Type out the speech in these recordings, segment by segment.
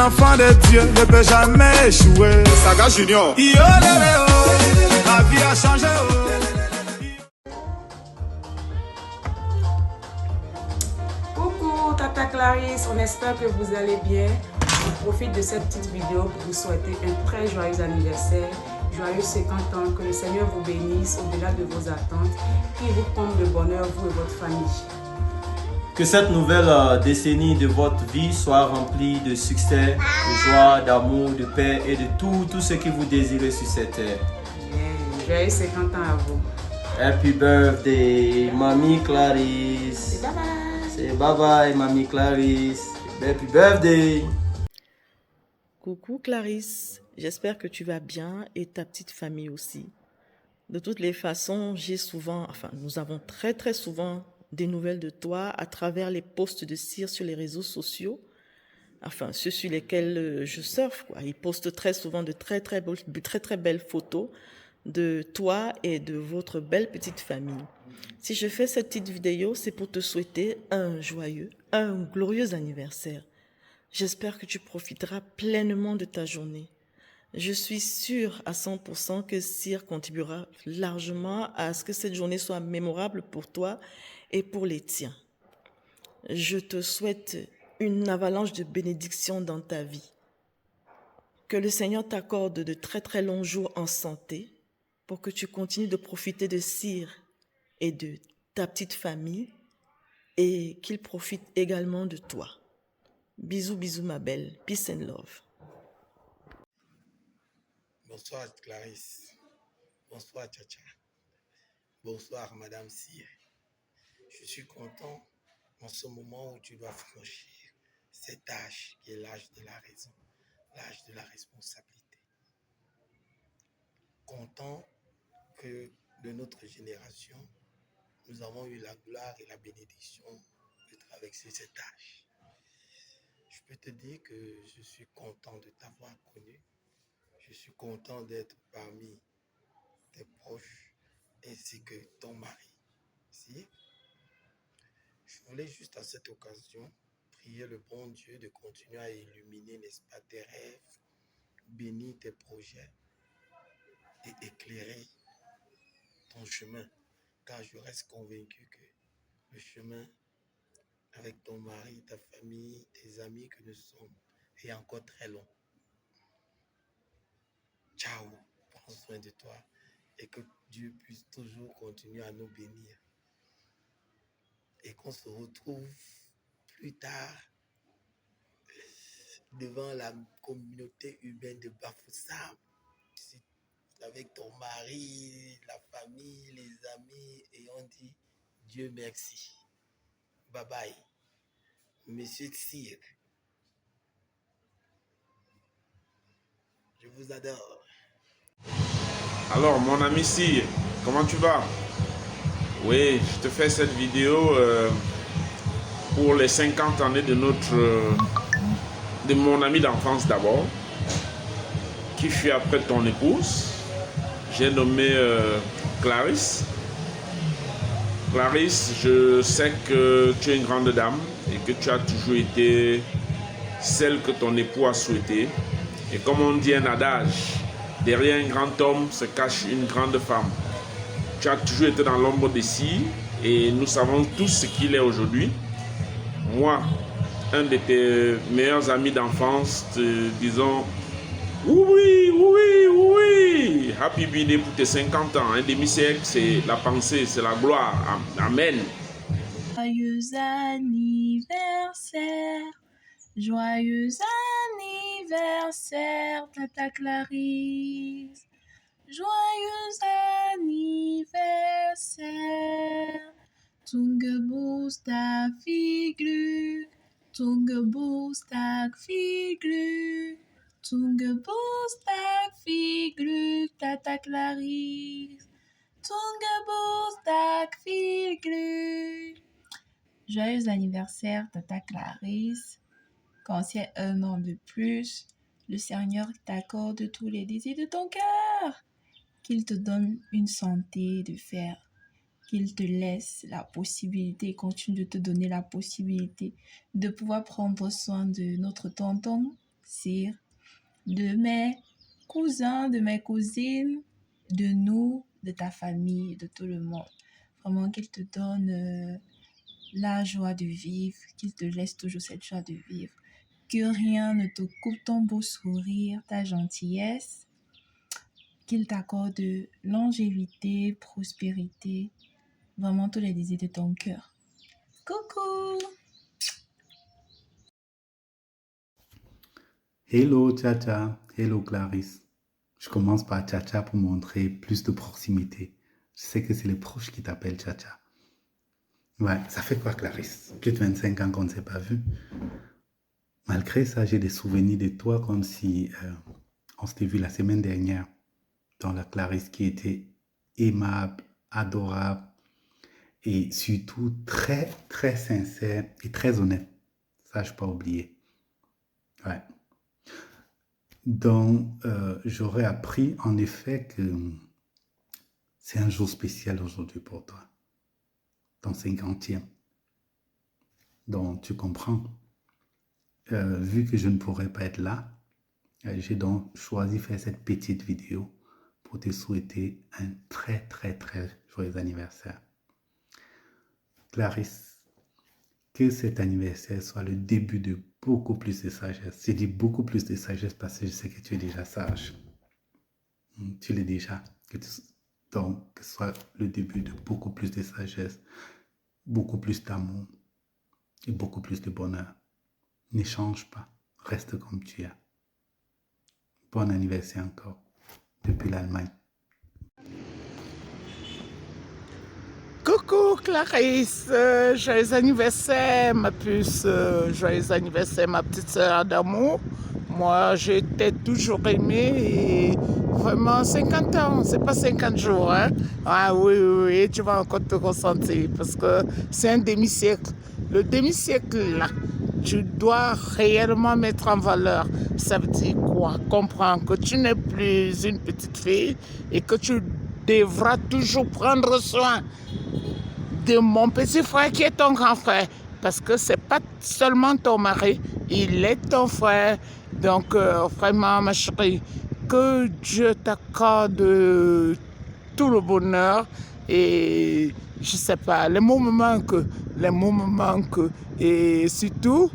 enfant de Dieu ne peut jamais échouer. Saga Junior. Yo, la vie a changé. Coucou Tata Clarisse, on espère que vous allez bien. Je profite de cette petite vidéo pour vous souhaiter un très joyeux anniversaire, joyeux 50 ans, que le Seigneur vous bénisse au-delà de vos attentes, qu'il vous comble de bonheur, vous et votre famille. Que cette nouvelle décennie de votre vie soit remplie de succès, de joie, d'amour, de paix et de tout ce que vous désirez sur cette terre. Joyeux 50 ans à vous. Happy birthday, Mamie Clarisse. Bye bye. C'est bye bye, Mamie Clarisse. Happy birthday. Coucou Clarisse, j'espère que tu vas bien et ta petite famille aussi. De toutes les façons, nous avons très souvent des nouvelles de toi à travers les posts de Cyr sur les réseaux sociaux, ceux sur lesquels je surfe, quoi. Ils postent très souvent de très belles photos de toi et de votre belle petite famille. Si je fais cette petite vidéo, c'est pour te souhaiter un glorieux anniversaire. J'espère que tu profiteras pleinement de ta journée. Je suis sûre à 100% que Cyr contribuera largement à ce que cette journée soit mémorable pour toi et pour les tiens. Je te souhaite une avalanche de bénédictions dans ta vie. Que le Seigneur t'accorde de très longs jours en santé pour que tu continues de profiter de Cyr et de ta petite famille et qu'il profite également de toi. Bisous ma belle. Peace and love. Bonsoir Clarisse. Bonsoir Tchacha. Bonsoir Madame Cyr. Je suis content en ce moment où tu dois franchir cet âge qui est l'âge de la raison, l'âge de la responsabilité. Content que de notre génération, nous avons eu la gloire et la bénédiction de traverser cet âge. Je peux te dire que je suis content de t'avoir connu. Je suis content d'être parmi tes proches ainsi que ton mari. Si? Je voulais juste à cette occasion prier le bon Dieu de continuer à illuminer, n'est-ce pas, tes rêves, bénir tes projets et éclairer ton chemin. Car je reste convaincu que le chemin avec ton mari, ta famille, tes amis que nous sommes est encore très long. Ciao, prends soin de toi et que Dieu puisse toujours continuer à nous bénir. Et qu'on se retrouve plus tard devant la communauté urbaine de Bafoussam, avec ton mari, la famille, les amis, et on dit Dieu merci. Bye bye. Monsieur Cyr, je vous adore. Alors mon ami Cyr, comment tu vas? Oui, je te fais cette vidéo pour les 50 années de mon ami d'enfance d'abord, qui fut après ton épouse. J'ai nommé Clarisse. Clarisse, je sais que tu es une grande dame et que tu as toujours été celle que ton époux a souhaité. Et comme on dit un adage, derrière un grand homme se cache une grande femme. Tu as toujours été dans l'ombre de Cyr et nous savons tous ce qu'il est aujourd'hui. Moi, un de tes meilleurs amis d'enfance, disons, oui, happy birthday pour tes 50 ans, un demi-siècle, c'est la pensée, c'est la gloire, amen. Joyeux anniversaire, Tata Clarisse. Joyeux anniversaire. Tungebursdag viel Glück. Tungebursdag viel Glück. Tungebursdag viel Glück, Tata Clarisse. Tungebursdag viel Glück. Joyeux anniversaire, Tata Clarisse. Quand c'est un an de plus, le Seigneur t'accorde tous les désirs de ton cœur. Qu'il te donne une santé de fer. Qu'il te laisse la possibilité, continue de te donner la possibilité de pouvoir prendre soin de notre tonton sœurs, de mes cousins, de mes cousines, de nous, de ta famille, de tout le monde. Vraiment qu'il te donne la joie de vivre, qu'il te laisse toujours cette joie de vivre. Que rien ne te coupe ton beau sourire, ta gentillesse. Qu'il t'accorde longévité, prospérité, vraiment tous les désirs de ton cœur. Coucou! Hello Tcha-Tcha, hello Clarisse. Je commence par Tcha-Tcha pour montrer plus de proximité. Je sais que c'est les proches qui t'appellent Tcha-Tcha. Ouais, ça fait quoi Clarisse? Plus de 25 ans qu'on ne s'est pas vu. Malgré ça, j'ai des souvenirs de toi comme si on s'était vu la semaine dernière. Dans la Clarisse qui était aimable, adorable et surtout très, très sincère et très honnête. Ça, je n'ai pas oublié. Ouais. Donc, j'aurais appris en effet que c'est un jour spécial aujourd'hui pour toi, ton 50e. Donc, tu comprends. Vu que je ne pourrais pas être là, j'ai donc choisi de faire cette petite vidéo pour te souhaiter un très, très, très joyeux anniversaire. Clarisse, que cet anniversaire soit le début de beaucoup plus de sagesse. Je dis beaucoup plus de sagesse parce que je sais que tu es déjà sage. Tu l'es déjà. Donc, que ce soit le début de beaucoup plus de sagesse, beaucoup plus d'amour et beaucoup plus de bonheur. Ne change pas. Reste comme tu es. Bon anniversaire encore. Depuis l'Allemagne. Coucou Clarisse, joyeux anniversaire ma puce, joyeux anniversaire ma petite sœur d'amour. Moi je t'ai toujours aimé et vraiment 50 ans, c'est pas 50 jours. Hein? Ah oui, oui, tu vas encore te ressentir parce que c'est un demi-siècle. Le demi-siècle là, tu dois réellement mettre en valeur. Ça veut dire quoi? Comprends que tu n'es plus une petite fille et que tu devras toujours prendre soin de mon petit frère qui est ton grand frère. Parce que c'est pas seulement ton mari, il est ton frère. Donc vraiment ma chérie, que Dieu t'accorde tout le bonheur et je sais pas, les mots me manquent et surtout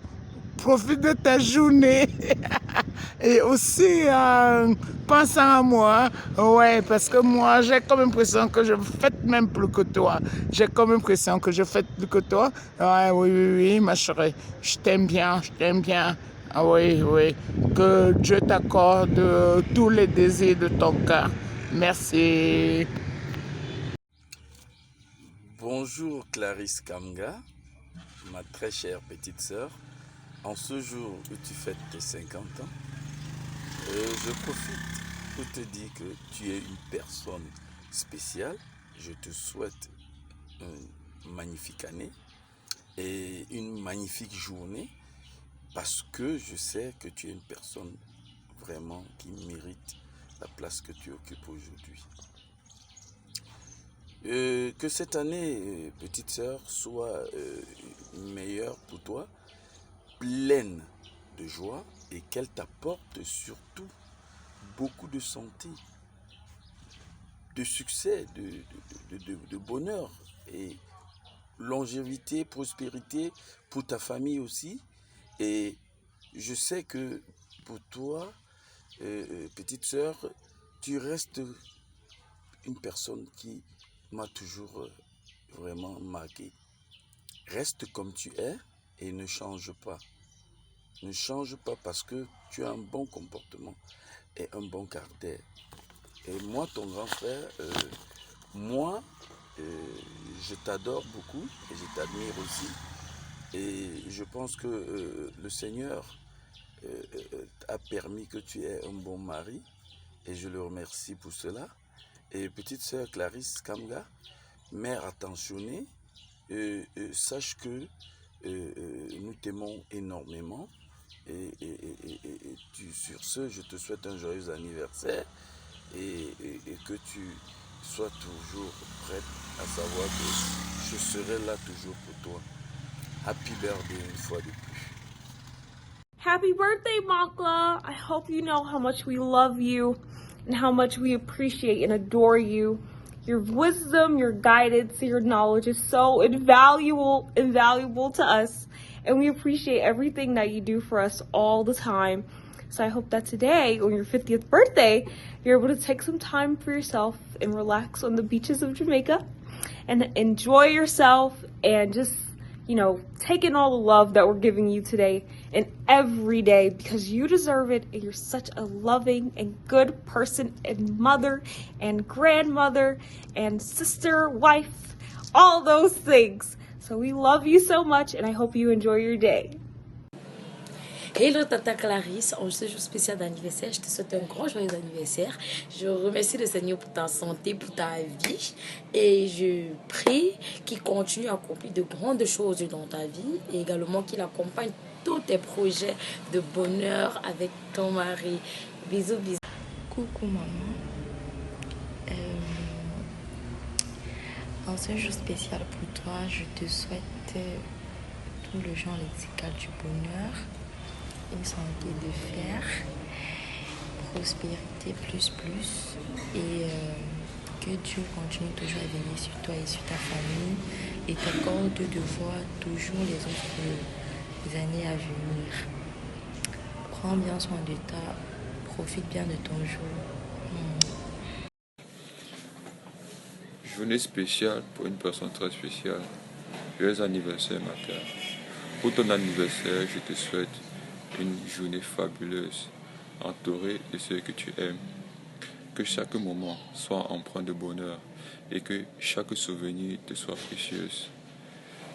profite de ta journée et aussi pensant à moi, ouais, parce que moi j'ai comme l'impression que je fête même plus que toi. J'ai comme l'impression que je fête plus que toi. Ouais, oui, ma chérie, je t'aime bien. Ah oui, que Dieu t'accorde tous les désirs de ton cœur. Merci. Bonjour Clarisse Kamga, ma très chère petite sœur. En ce jour où tu fêtes tes 50 ans, je profite pour te dire que tu es une personne spéciale. Je te souhaite une magnifique année et une magnifique journée parce que je sais que tu es une personne vraiment qui mérite la place que tu occupes aujourd'hui. Que cette année, petite sœur, soit meilleure pour toi, pleine de joie et qu'elle t'apporte surtout beaucoup de santé, de succès, de bonheur et longévité, prospérité pour ta famille aussi. Et je sais que pour toi, petite sœur, tu restes une personne qui m'a toujours vraiment marqué. Reste comme tu es et ne change pas. Ne change pas parce que tu as un bon comportement et un bon caractère. Et moi, ton grand frère, je t'adore beaucoup et je t'admire aussi. Et je pense que le Seigneur a permis que tu aies un bon mari et je le remercie pour cela. Et petite sœur Clarisse Kamga, mère attentionnée, sache que nous t'aimons énormément et sur ce, je te souhaite un joyeux anniversaire et que tu sois toujours prête à savoir que je serai là toujours pour toi. Happy birthday une fois de plus. Happy birthday, Makla. I hope you know how much we love you and how much we appreciate and adore you. Your wisdom, your guidance, your knowledge is so invaluable to us. And we appreciate everything that you do for us all the time. So I hope that today, on your 50th birthday, you're able to take some time for yourself and relax on the beaches of Jamaica and enjoy yourself and just, you know, take in all the love that we're giving you today and every day, because you deserve it and you're such a loving and good person and mother and grandmother and sister, wife, all those things. So we love you so much and I hope you enjoy your day. Hello Tata Clarisse, en ce jour spécial d'anniversaire, je te souhaite un grand joyeux anniversaire. Je remercie le Seigneur pour ta santé, pour ta vie et je prie qu'il continue à accomplir de grandes choses dans ta vie et également qu'il accompagne tous tes projets de bonheur avec ton mari. Bisous, bisous. Coucou maman. En ce jour spécial pour toi, je te souhaite tout le genre lexical du bonheur, une santé de fer, prospérité plus et que Dieu continue toujours à veiller sur toi et sur ta famille et t'accorde de voir toujours les autres années à venir. Prends bien soin de toi, profite bien de ton jour. Journée spéciale pour une personne très spéciale. Joyeux anniversaire ma terre. Pour ton anniversaire, je te souhaite une journée fabuleuse, entourée de ceux que tu aimes. Que chaque moment soit empreint de bonheur et que chaque souvenir te soit précieuse.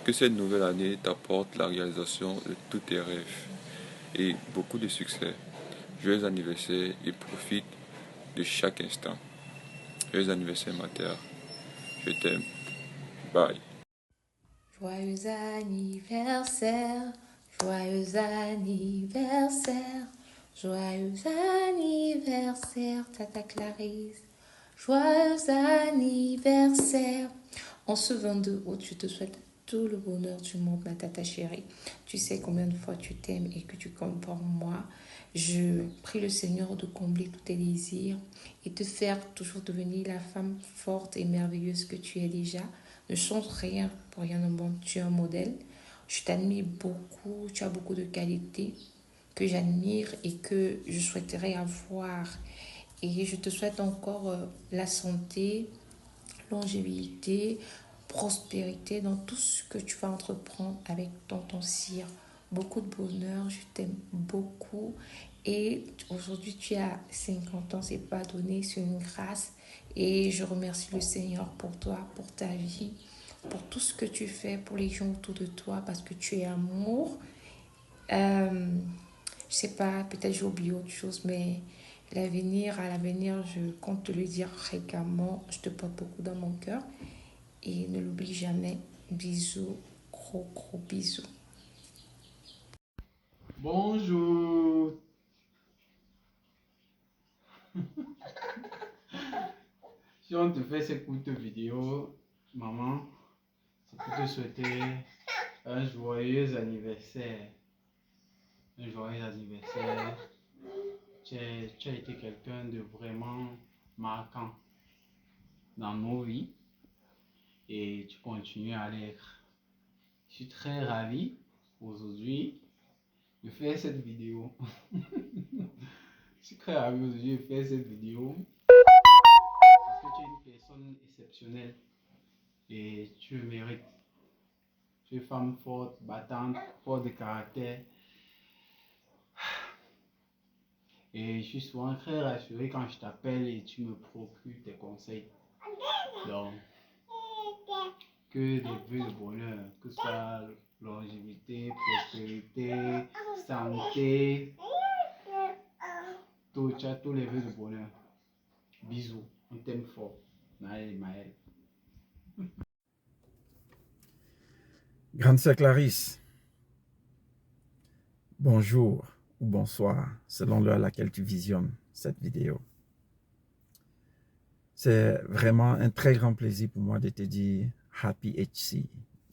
Que cette nouvelle année t'apporte la réalisation de tous tes rêves et beaucoup de succès. Joyeux anniversaire et profite de chaque instant. Joyeux anniversaire ma terre. Je t'aime. Bye. Joyeux anniversaire, joyeux anniversaire, joyeux anniversaire, Tata Clarisse. Joyeux anniversaire. En ce 22 août, je te souhaite tout le bonheur du monde, ma tata chérie. Tu sais combien de fois tu t'aimes et que tu comptes pour moi. Je prie le Seigneur de combler tous tes désirs et te faire toujours devenir la femme forte et merveilleuse que tu es déjà. Ne change rien pour rien au monde. Tu es un modèle. Je t'admire beaucoup. Tu as beaucoup de qualités que j'admire et que je souhaiterais avoir. Et je te souhaite encore la santé, longévité, prospérité dans tout ce que tu vas entreprendre avec ton cire. Beaucoup de bonheur, je t'aime beaucoup. Et aujourd'hui, tu as 50 ans, c'est pas donné, c'est une grâce. Et je remercie le Seigneur pour toi, pour ta vie, pour tout ce que tu fais, pour les gens autour de toi, parce que tu es amour. Je sais pas, peut-être j'ai oublié autre chose, mais à l'avenir, je compte te le dire fréquemment. Je te porte beaucoup dans mon cœur. Et ne l'oublie jamais. Bisous, gros bisous. Bonjour. Si on te fait cette courte vidéo, maman, c'est pour te souhaiter un joyeux anniversaire. Un joyeux anniversaire. Tu as été quelqu'un de vraiment marquant dans nos vies et tu continues à l'être. Je suis très ravi aujourd'hui de faire cette vidéo. Je suis très ravi aujourd'hui de faire cette vidéo parce que tu es une personne exceptionnelle et tu le mérites. Tu es une femme forte, battante, forte de caractère. Et je suis souvent très rassuré quand je t'appelle et tu me procures tes conseils. Donc, que des vœux de bonheur, que ce soit longévité, prospérité, santé, tout, tu as tous les vœux de bonheur. Bisous, on t'aime fort. Naël et Maël. Grande sœur Clarisse, bonjour ou bonsoir, selon l'heure à laquelle tu visionnes cette vidéo. C'est vraiment un très grand plaisir pour moi de te dire Happy HC.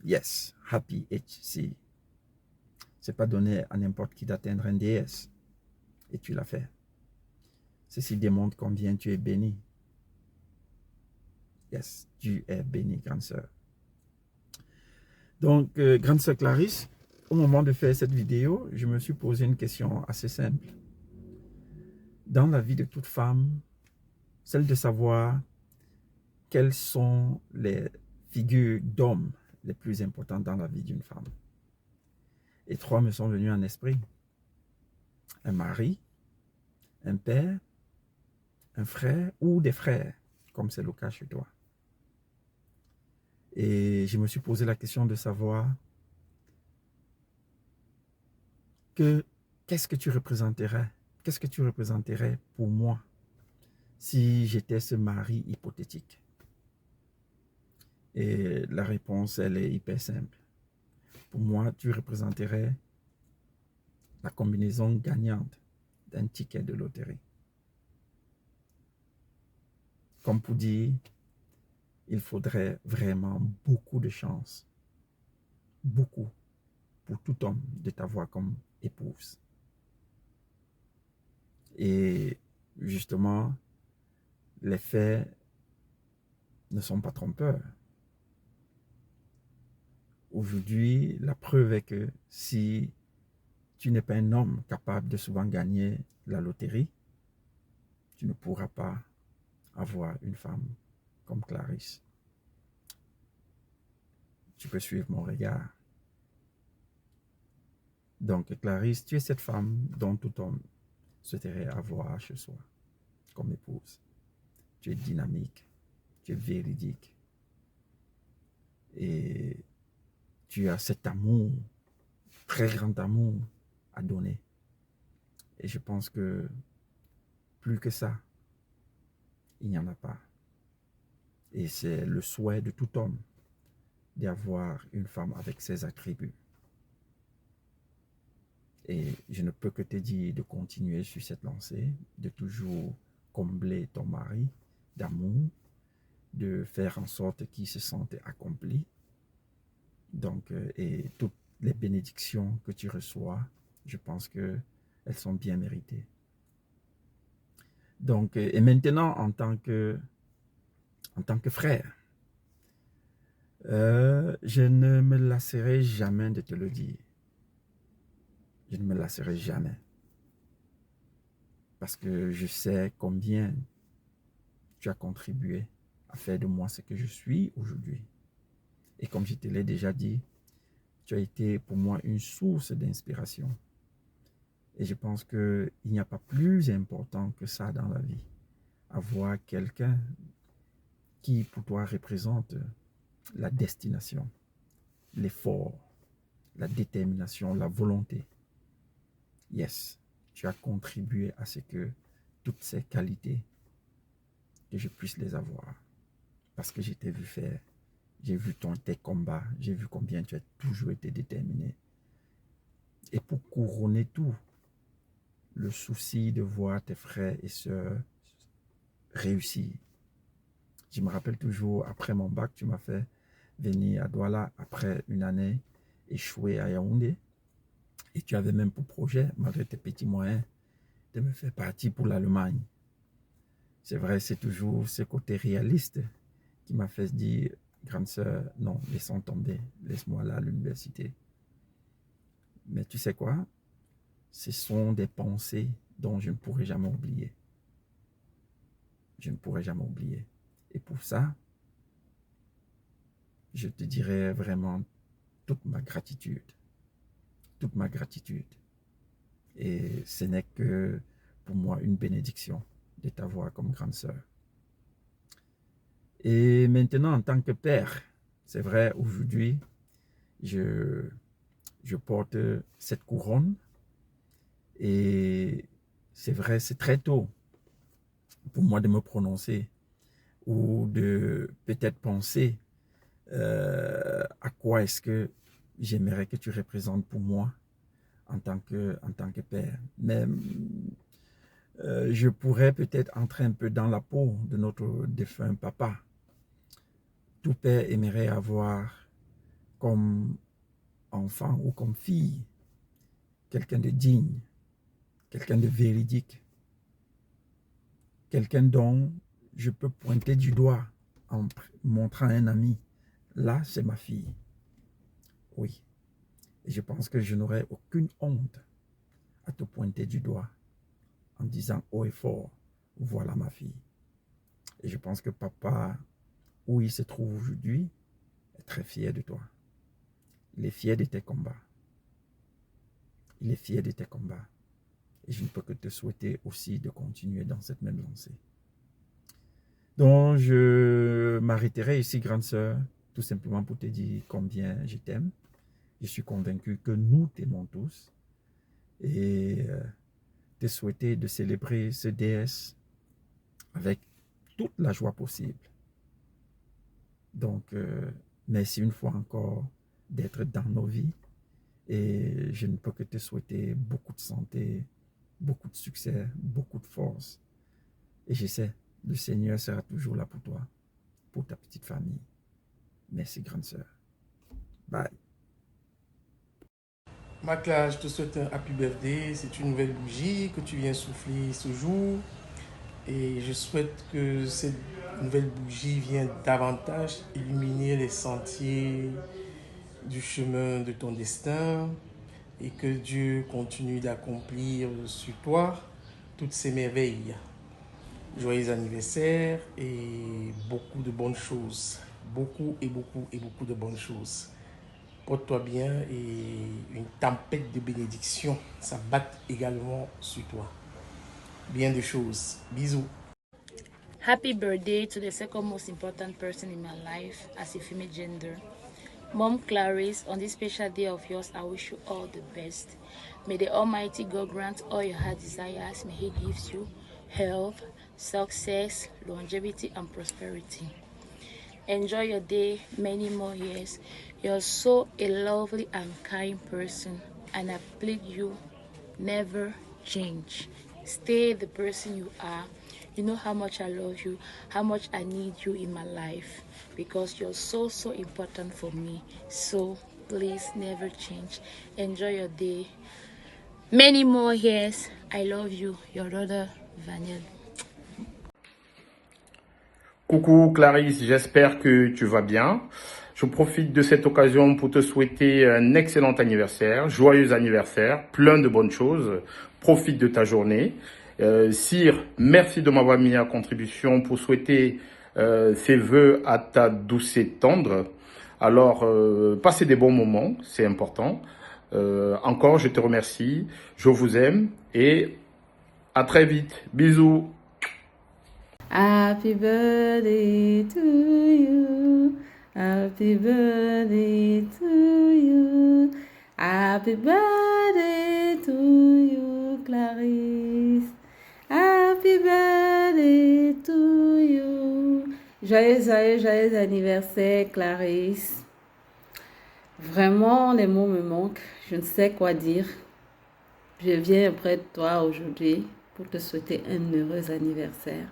Yes, Happy HC. C'est pas donné à n'importe qui d'atteindre un DS. Et tu l'as fait. Ceci démontre combien tu es béni. Yes, tu es béni, grande sœur. Donc, grande sœur Clarisse, au moment de faire cette vidéo, je me suis posé une question assez simple. Dans la vie de toute femme, celle de savoir quelles sont les figures d'hommes les plus importantes dans la vie d'une femme. Et 3 me sont venus en esprit. Un mari, un père, un frère ou des frères, comme c'est le cas chez toi. Et je me suis posé la question de savoir qu'est-ce que tu représenterais pour moi si j'étais ce mari hypothétique. Et la réponse, elle est hyper simple. Pour moi, tu représenterais la combinaison gagnante d'un ticket de loterie. Comme pour dire, il faudrait vraiment beaucoup de chance, beaucoup, pour tout homme de t'avoir comme épouse. Et justement, les faits ne sont pas trompeurs. Aujourd'hui, la preuve est que si tu n'es pas un homme capable de souvent gagner la loterie, tu ne pourras pas avoir une femme comme Clarisse. Tu peux suivre mon regard. Donc, Clarisse, tu es cette femme dont tout homme souhaiterait avoir chez soi comme épouse. Tu es dynamique, tu es véridique. Et tu as cet amour, très grand amour à donner. Et je pense que plus que ça, il n'y en a pas. Et c'est le souhait de tout homme d'avoir une femme avec ses attributs. Et je ne peux que te dire de continuer sur cette lancée, de toujours combler ton mari d'amour, de faire en sorte qu'il se sente accompli. Donc, et toutes les bénédictions que tu reçois, je pense qu'elles sont bien méritées. Donc, et maintenant, en tant que frère, je ne me lasserai jamais de te le dire. Je ne me lasserai jamais. Parce que je sais combien tu as contribué à faire de moi ce que je suis aujourd'hui. Et comme je te l'ai déjà dit, tu as été pour moi une source d'inspiration. Et je pense qu'il n'y a pas plus important que ça dans la vie. Avoir quelqu'un qui pour toi représente la destination, l'effort, la détermination, la volonté. Yes, tu as contribué à ce que toutes ces qualités, que je puisse les avoir. Parce que je t'ai vu faire, j'ai vu tes combats, j'ai vu combien tu as toujours été déterminé. Et pour couronner tout, le souci de voir tes frères et sœurs réussir. Je me rappelle toujours, après mon bac, tu m'as fait venir à Douala après une année échouée à Yaoundé. Et tu avais même pour projet, malgré tes petits moyens, de me faire partir pour l'Allemagne. C'est vrai, c'est toujours ce côté réaliste qui m'a fait dire, grande sœur, non, laissons tomber, laisse-moi là à l'université. Mais tu sais quoi? Ce sont des pensées dont je ne pourrai jamais oublier. Je ne pourrai jamais oublier. Et pour ça, je te dirai vraiment toute ma gratitude. Toute ma gratitude. Et ce n'est que pour moi une bénédiction de t'avoir comme grande sœur. Et maintenant, en tant que père, c'est vrai, aujourd'hui, je porte cette couronne. Et c'est vrai, c'est très tôt pour moi de me prononcer ou de peut-être penser à quoi est-ce que j'aimerais que tu représentes pour moi en tant que père. Mais je pourrais peut-être entrer un peu dans la peau de notre défunt papa. Tout père aimerait avoir comme enfant ou comme fille quelqu'un de digne, quelqu'un de véridique, quelqu'un dont je peux pointer du doigt en montrant à un ami, là c'est ma fille. Oui, et je pense que je n'aurai aucune honte à te pointer du doigt en disant haut et fort, voilà ma fille. Et je pense que papa, où il se trouve aujourd'hui, est très fier de toi. Il est fier de tes combats. Il est fier de tes combats. Et je ne peux que te souhaiter aussi de continuer dans cette même lancée. Donc, je m'arrêterai ici, grande sœur, tout simplement pour te dire combien je t'aime. Je suis convaincu que nous t'aimons tous. Et te souhaiter de célébrer ce DS avec toute la joie possible. Donc, merci une fois encore d'être dans nos vies. Et je ne peux que te souhaiter beaucoup de santé, beaucoup de succès, beaucoup de force. Et je sais, le Seigneur sera toujours là pour toi, pour ta petite famille. Merci, grande sœur. Bye. Macla, je te souhaite un happy birthday. C'est une nouvelle bougie que tu viens souffler ce jour. Et je souhaite que cette nouvelle bougie vienne davantage illuminer les sentiers du chemin de ton destin. Et que Dieu continue d'accomplir sur toi toutes ces merveilles. Joyeux anniversaire et beaucoup de bonnes choses. Beaucoup et beaucoup et beaucoup de bonnes choses. Porte-toi bien et une tempête de bénédiction s'abatte également sur toi. Bien de choses. Bisous. Happy birthday to the second most important person in my life as a female gender. Mom Clarice, on this special day of yours, I wish you all the best. May the Almighty God grant all your heart desires. May He gives you health, success, longevity, and prosperity. Enjoy your day, many more years. You're so a lovely and kind person, and I plead you, never change. Stay the person you are. You know how much I love you, how much I need you in my life, because you're so important for me. So please never change. Enjoy your day. Many more years. I love you, your daughter, Vaniel. Coucou Clarisse, j'espère que tu vas bien. Je profite de cette occasion pour te souhaiter un excellent anniversaire, joyeux anniversaire, plein de bonnes choses. Profite de ta journée. Sire, merci de m'avoir mis à contribution pour souhaiter ces vœux à ta douce et tendre. Alors, passez des bons moments, c'est important. Encore, je te remercie, je vous aime et à très vite. Bisous. Happy birthday to you. Happy birthday to you. Happy birthday to you, Clarisse. Happy birthday to you. Joyeux anniversaire, Clarisse. Vraiment, les mots me manquent. Je ne sais quoi dire. Je viens auprès de toi aujourd'hui pour te souhaiter un heureux anniversaire.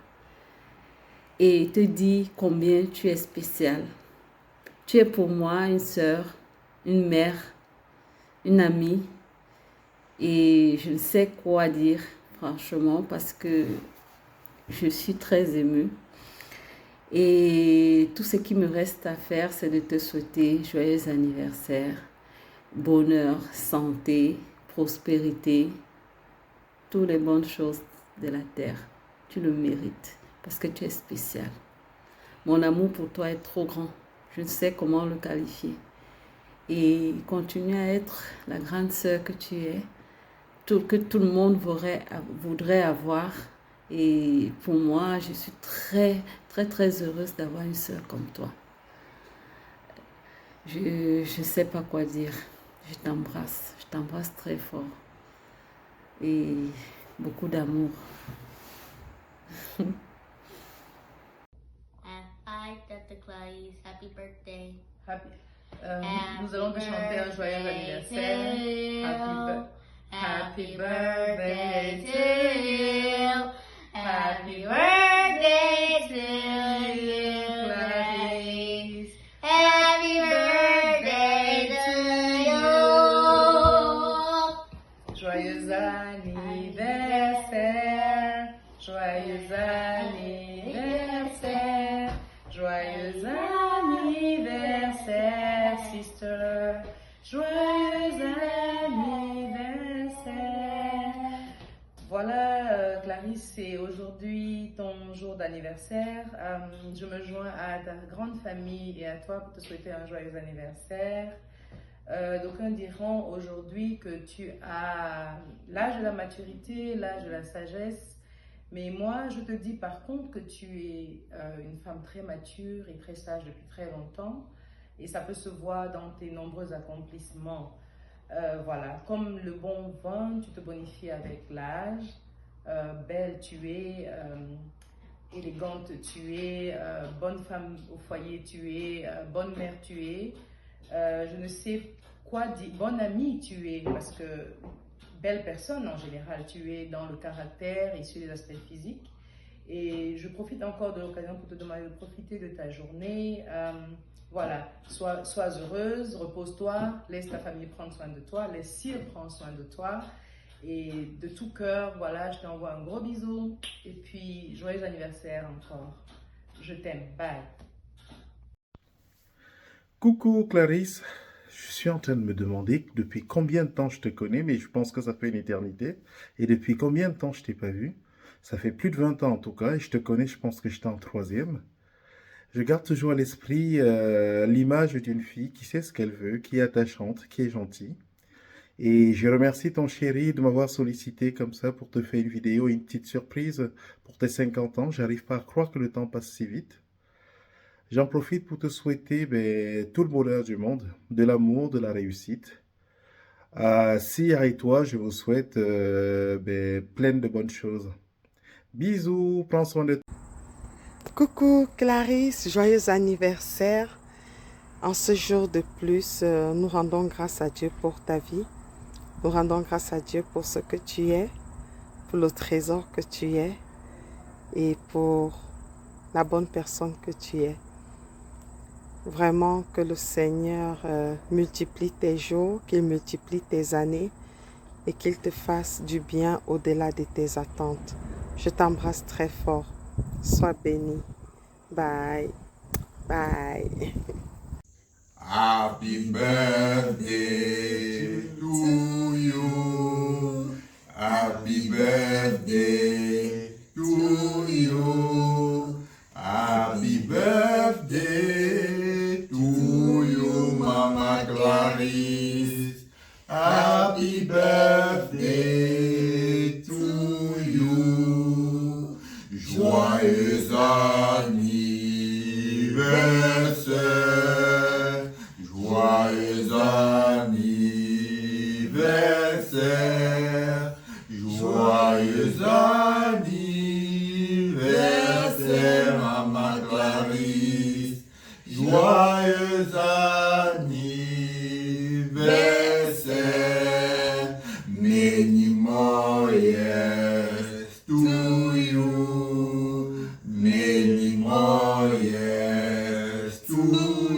Et te dire combien tu es spécial. Tu es pour moi une sœur, une mère, une amie. Et je ne sais quoi dire, franchement, parce que je suis très émue. Et tout ce qui me reste à faire, c'est de te souhaiter joyeux anniversaire, bonheur, santé, prospérité, toutes les bonnes choses de la terre. Tu le mérites. Parce que tu es spécial. Mon amour pour toi est trop grand. Je ne sais comment le qualifier. Et continue à être la grande sœur que tu es, que tout le monde voudrait avoir. Et pour moi, je suis très heureuse d'avoir une sœur comme toi. Je ne sais pas quoi dire. Je t'embrasse très fort. Et beaucoup d'amour. Hi, Tata Clarisse, happy birthday. Nous allons te chanter un joyeux anniversaire. Happy birthday to you. Happy birthday to you, Clarisse. Happy birthday to you. anniversaire, joyeux anniversaire, joyeux anniversaire, sister, joyeux anniversaire. Voilà, Clarisse, c'est aujourd'hui ton jour d'anniversaire. Je me joins à ta grande famille et à toi pour te souhaiter un joyeux anniversaire. D'aucuns diront aujourd'hui que tu as l'âge de la maturité, l'âge de la sagesse, mais moi je te dis par contre que tu es une femme très mature et très sage depuis très longtemps, et ça peut se voir dans tes nombreux accomplissements. Voilà, comme le bon vin, tu te bonifies avec l'âge. Belle tu es, élégante tu es, bonne femme au foyer tu es, bonne mère tu es. Je ne sais quoi dire, bonne amie tu es, parce que belle personne en général, tu es dans le caractère et sur les aspects physiques. Et je profite encore de l'occasion pour te demander de profiter de ta journée. Voilà, sois heureuse, repose-toi, laisse ta famille prendre soin de toi, laisse Cyr prendre soin de toi. Et de tout cœur, voilà, je t'envoie un gros bisou. Et puis, joyeux anniversaire encore. Je t'aime, bye. Coucou Clarisse, je suis en train de me demander depuis combien de temps je te connais, mais je pense que ça fait une éternité. Et depuis combien de temps je t'ai pas vu? Ça fait plus de 20 ans en tout cas, et je te connais, je pense que j'étais en 3e. Je garde toujours à l'esprit l'image d'une fille qui sait ce qu'elle veut, qui est attachante, qui est gentille. Et je remercie ton chéri de m'avoir sollicité comme ça pour te faire une vidéo, une petite surprise pour tes 50 ans. J'arrive pas à croire que le temps passe si vite. J'en profite pour te souhaiter tout le bonheur du monde, de l'amour, de la réussite. Cyr et toi, je vous souhaite plein de bonnes choses. Bisous, prends soin de toi. Coucou Clarisse, joyeux anniversaire. En ce jour de plus, nous rendons grâce à Dieu pour ta vie. Nous rendons grâce à Dieu pour ce que tu es, pour le trésor que tu es et pour la bonne personne que tu es. Vraiment que le Seigneur multiplie tes jours, qu'il multiplie tes années et qu'il te fasse du bien au-delà de tes attentes. Je t'embrasse très fort. Sois béni. Bye. Bye. Happy birthday to you. Happy birthday to you. Happy birthday to you, Mama Clarisse. Happy birthday to you. Joyeux anniversaire. Joyeux anniversaire. Joyeux anniversaire, Mama Clarisse. Joyeux anniversaire. Many more years to you. Many more years to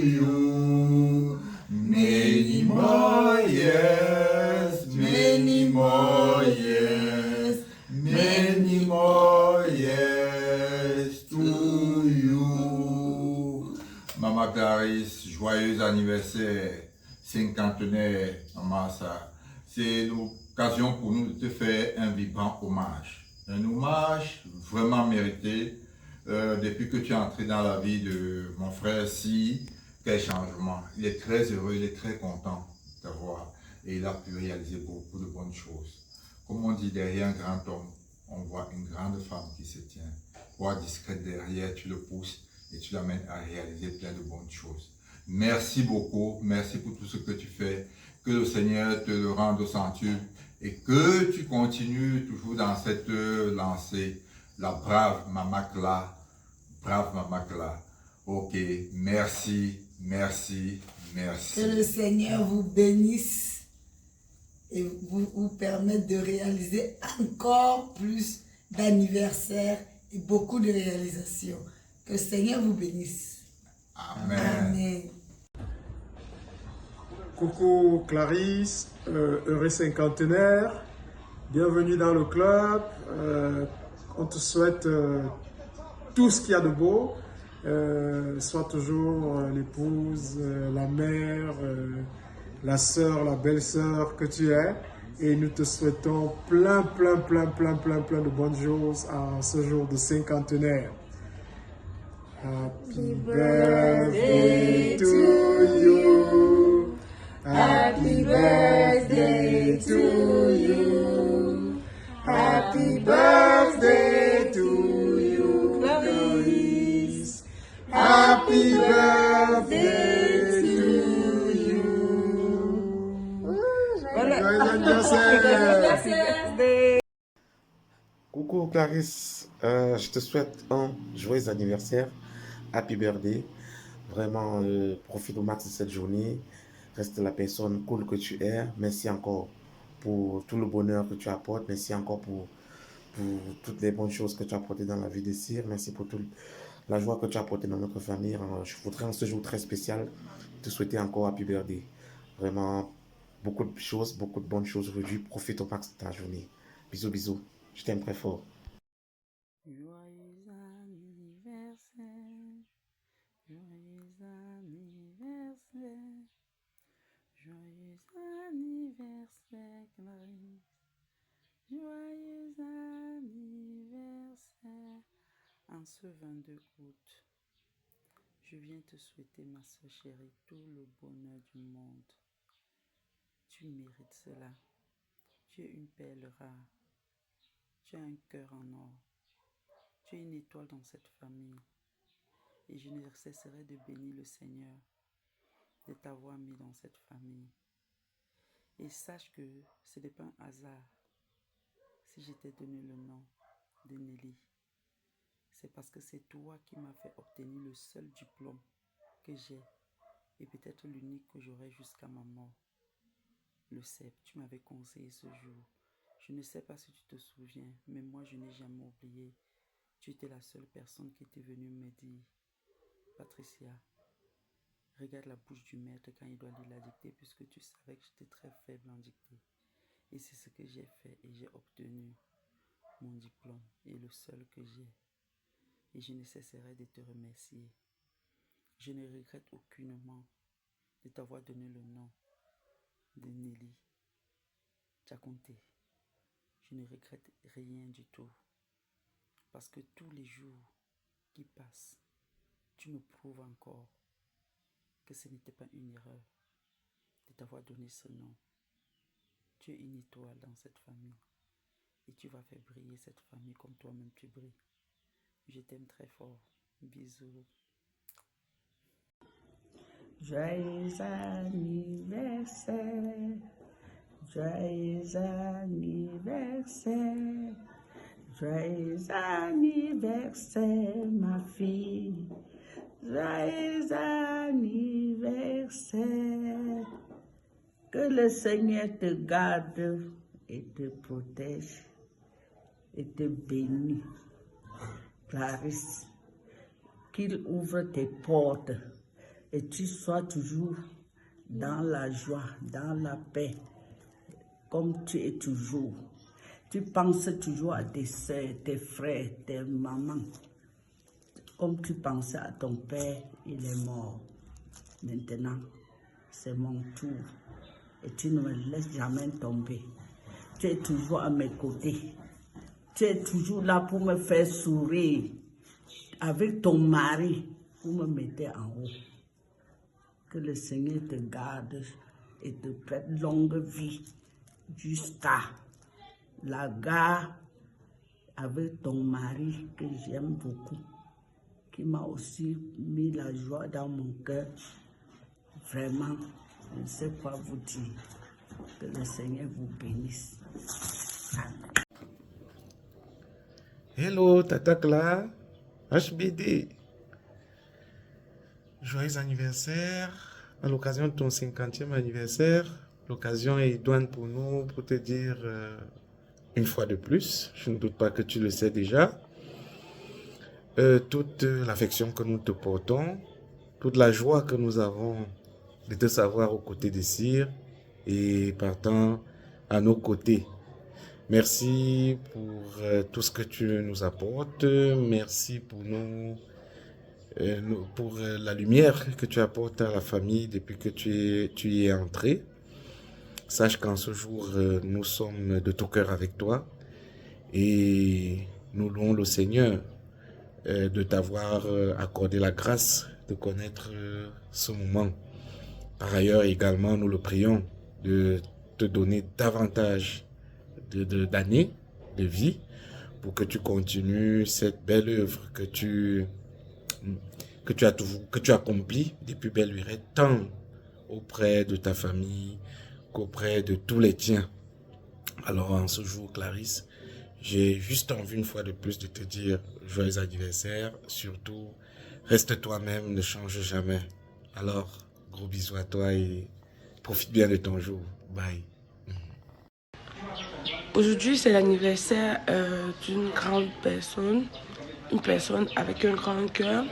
you. Many more years. Many more years. Many more years to you. Mama Clarisse, joyeux anniversaire, cinquantenaire, maman ça. C'est l'occasion pour nous de te faire un vibrant hommage. Un hommage vraiment mérité. Depuis que tu es entré dans la vie de mon frère Cyr, quel changement. Il est très heureux, il est très content de t'avoir. Et il a pu réaliser beaucoup de bonnes choses. Comme on dit, derrière un grand homme, on voit une grande femme qui se tient. Voix discrète derrière, tu le pousses et tu l'amènes à réaliser plein de bonnes choses. Merci beaucoup, merci pour tout ce que tu fais. Que le Seigneur te le rende au centuple et que tu continues toujours dans cette lancée. La brave Mama Cla, brave Mama Cla. Ok, merci, merci, merci. Que le Seigneur vous bénisse et vous permette de réaliser encore plus d'anniversaires et beaucoup de réalisations. Que le Seigneur vous bénisse. Amen. Amen. Coucou Clarisse, heureux cinquantenaire. Bienvenue dans le club. On te souhaite tout ce qu'il y a de beau. Sois toujours l'épouse, la mère, la sœur, la belle-sœur que tu es. Et nous te souhaitons plein de bonnes choses à ce jour de cinquantenaire. Happy birthday to you. Happy birthday to you. Happy birthday to you, Clarisse. Happy birthday to you. Joyeux anniversaire. Coucou Clarisse, je te souhaite un joyeux anniversaire, happy birthday. Vraiment, profite au max de cette journée. Reste la personne cool que tu es. Merci encore pour tout le bonheur que tu apportes. Merci encore pour toutes les bonnes choses que tu as apportées dans la vie de Cyr. Merci pour toute la joie que tu as apportée dans notre famille. Je voudrais en ce jour très spécial te souhaiter encore happy birthday. Vraiment, beaucoup de choses, beaucoup de bonnes choses aujourd'hui. Profite au max de ta journée. Bisous, bisous. Je t'aime très fort. Joyeux anniversaire, joyeux anniversaire, joyeux anniversaire, Clarisse. Joyeux anniversaire. En ce 22 août, je viens te souhaiter, ma soeur chérie, tout le bonheur du monde. Tu mérites cela. Tu es une perle rare. Tu as un cœur en or. Tu es une étoile dans cette famille. Et je ne cesserai de bénir le Seigneur de t'avoir mis dans cette famille. Et sache que ce n'est pas un hasard si je t'ai donné le nom de Nelly. C'est parce que c'est toi qui m'as fait obtenir le seul diplôme que j'ai et peut-être l'unique que j'aurai jusqu'à ma mort. Le CEP, tu m'avais conseillé ce jour. Je ne sais pas si tu te souviens, mais moi je n'ai jamais oublié. Tu étais la seule personne qui était venue me dire, Patricia, regarde la bouche du maître quand il doit lire la dictée, puisque tu savais que j'étais très faible en dictée. Et c'est ce que j'ai fait et j'ai obtenu mon diplôme et le seul que j'ai. Et je ne cesserai de te remercier. Je ne regrette aucunement de t'avoir donné le nom de Nelly Diakonté. Je ne regrette rien du tout. Parce que tous les jours qui passent, tu me prouves encore que ce n'était pas une erreur de t'avoir donné ce nom. Tu es une étoile dans cette famille. Et tu vas faire briller cette famille comme toi-même tu brilles. Je t'aime très fort. Bisous. Joyeux anniversaire, joyeux anniversaire, joyeux anniversaire ma fille, joyeux anniversaire. Que le Seigneur te garde et te protège et te bénisse. Clarisse, qu'il ouvre tes portes et tu sois toujours dans la joie, dans la paix, comme tu es toujours. Tu penses toujours à tes soeurs, tes frères, tes mamans, comme tu pensais à ton père, il est mort. Maintenant, c'est mon tour et tu ne me laisses jamais tomber. Tu es toujours à mes côtés. Tu es toujours là pour me faire sourire. Avec ton mari, pour me mettre en haut. Que le Seigneur te garde et te prête longue vie jusqu'à la gare avec ton mari que j'aime beaucoup, qui m'a aussi mis la joie dans mon cœur. Vraiment, je ne sais quoi vous dire. Que le Seigneur vous bénisse. Amen. Hello, Tata Cla, HBD. Joyeux anniversaire. À l'occasion de ton 50e anniversaire, l'occasion est idoine pour nous pour te dire une fois de plus, je ne doute pas que tu le sais déjà, toute l'affection que nous te portons, toute la joie que nous avons de te savoir aux côtés de Cyr et partant à nos côtés. Merci pour tout ce que tu nous apportes. Merci pour la lumière que tu apportes à la famille depuis que tu y es entré. Sache qu'en ce jour, nous sommes de tout cœur avec toi et nous louons le Seigneur de t'avoir accordé la grâce de connaître ce moment. Par ailleurs, également, nous le prions de te donner davantage d'années de vie pour que tu continues cette belle œuvre que tu accomplis depuis belle lurette, tant auprès de ta famille qu'auprès de tous les tiens. Alors en ce jour, Clarisse, j'ai juste envie une fois de plus de te dire joyeux anniversaire. Surtout, reste toi-même, ne change jamais. Alors, gros bisous à toi et profite bien de ton jour. Bye. Aujourd'hui, c'est l'anniversaire d'une grande personne, une personne avec un grand cœur,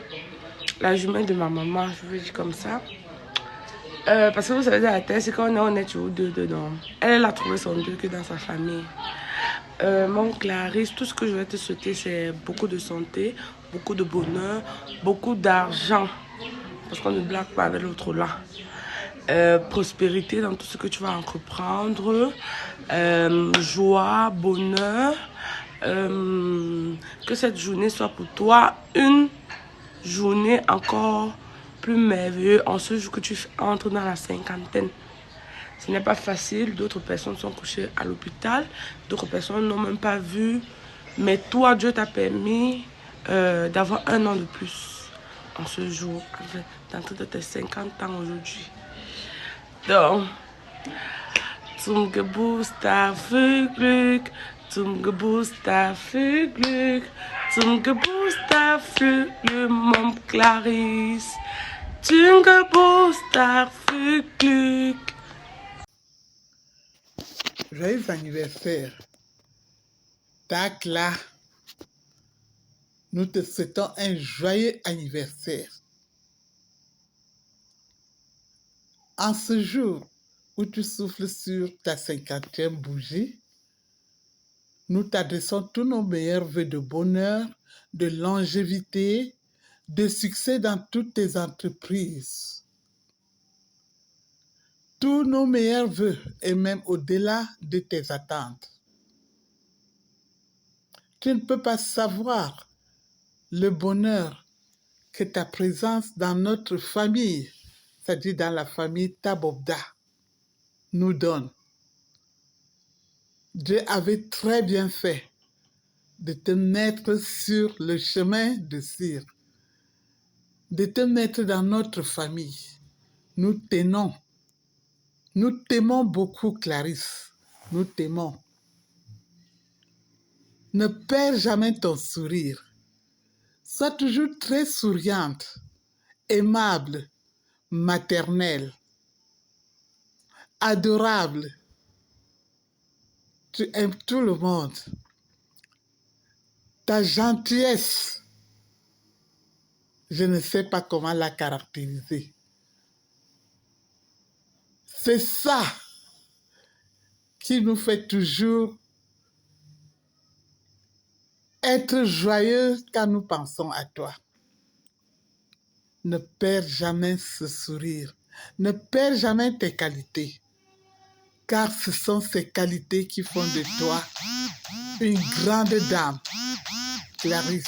la jumelle de ma maman, je veux dire comme ça. Parce que vous savez, la terre, c'est quand on est toujours deux dedans. Elle a trouvé son Dieu que dans sa famille. Mon Clarisse, tout ce que je vais te souhaiter, c'est beaucoup de santé, beaucoup de bonheur, beaucoup d'argent. Parce qu'on ne blague pas avec l'autre là. Prospérité dans tout ce que tu vas entreprendre, joie, bonheur, que cette journée soit pour toi une journée encore plus merveilleuse en ce jour que tu entres dans la cinquantaine. Ce n'est pas facile, d'autres personnes sont couchées à l'hôpital, d'autres personnes n'ont même pas vu, mais toi, Dieu t'a permis d'avoir un an de plus en ce jour, d'entrer de tes 50 ans aujourd'hui. Donc, zum Geburtstag viel Glück, zum Geburtstag viel Glück, zum Geburtstag viel Glück, mon Clarisse, zum Geburtstag viel Glück. Joyeux anniversaire, Takla. Nous te souhaitons un joyeux anniversaire. En ce jour où tu souffles sur ta 50e bougie, nous t'adressons tous nos meilleurs vœux de bonheur, de longévité, de succès dans toutes tes entreprises. Tous nos meilleurs vœux et même au-delà de tes attentes. Tu ne peux pas savoir le bonheur que ta présence dans notre famille, c'est-à-dire dans la famille Tabobda, nous donne. Dieu avait très bien fait de te mettre sur le chemin de Cire, de te mettre dans notre famille. Nous t'aimons beaucoup, Clarisse, nous t'aimons. Ne perds jamais ton sourire. Sois toujours très souriante, aimable, maternelle, adorable. Tu aimes tout le monde. Ta gentillesse, je ne sais pas comment la caractériser. C'est ça qui nous fait toujours être joyeux quand nous pensons à toi. Ne perds jamais ce sourire. Ne perds jamais tes qualités. Car ce sont ces qualités qui font de toi une grande dame. Clarisse,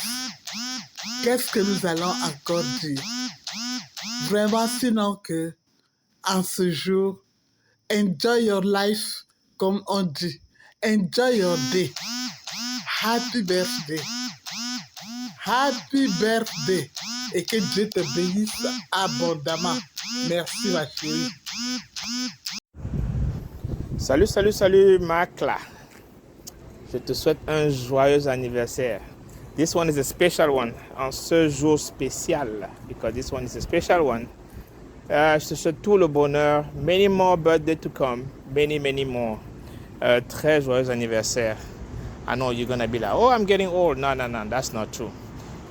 qu'est-ce que nous allons encore dire? Vraiment, sinon que, en ce jour, enjoy your life, comme on dit. Enjoy your day. Happy birthday. Happy birthday. Et que Dieu te bénisse abondamment. Merci, ma chérie. Salut, Makla. Je te souhaite un joyeux anniversaire. This one is a special one. En ce jour spécial. Because this one is a special one. Je te souhaite tout le bonheur. Many more birthdays to come. Many, many more. Très joyeux anniversaire. I know you're going to be like, oh, I'm getting old. No, that's not true.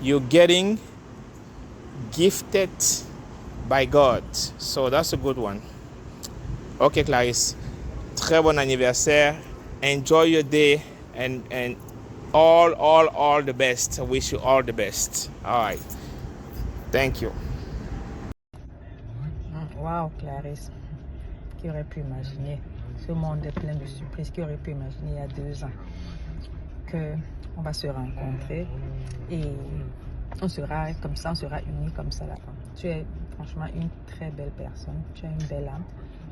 You're getting gifted by God. So that's a good one. Ok, Clarisse. Très bon anniversaire. Enjoy your day and all the best. I wish you all the best. All right. Thank you. Wow, Clarisse. Qui aurait pu imaginer? Ce monde est plein de surprises. Qui aurait pu imaginer il y a 2 ans qu'on va se rencontrer et on sera comme ça, on sera unis comme ça là-bas. Tu es franchement une très belle personne. Tu as une belle âme.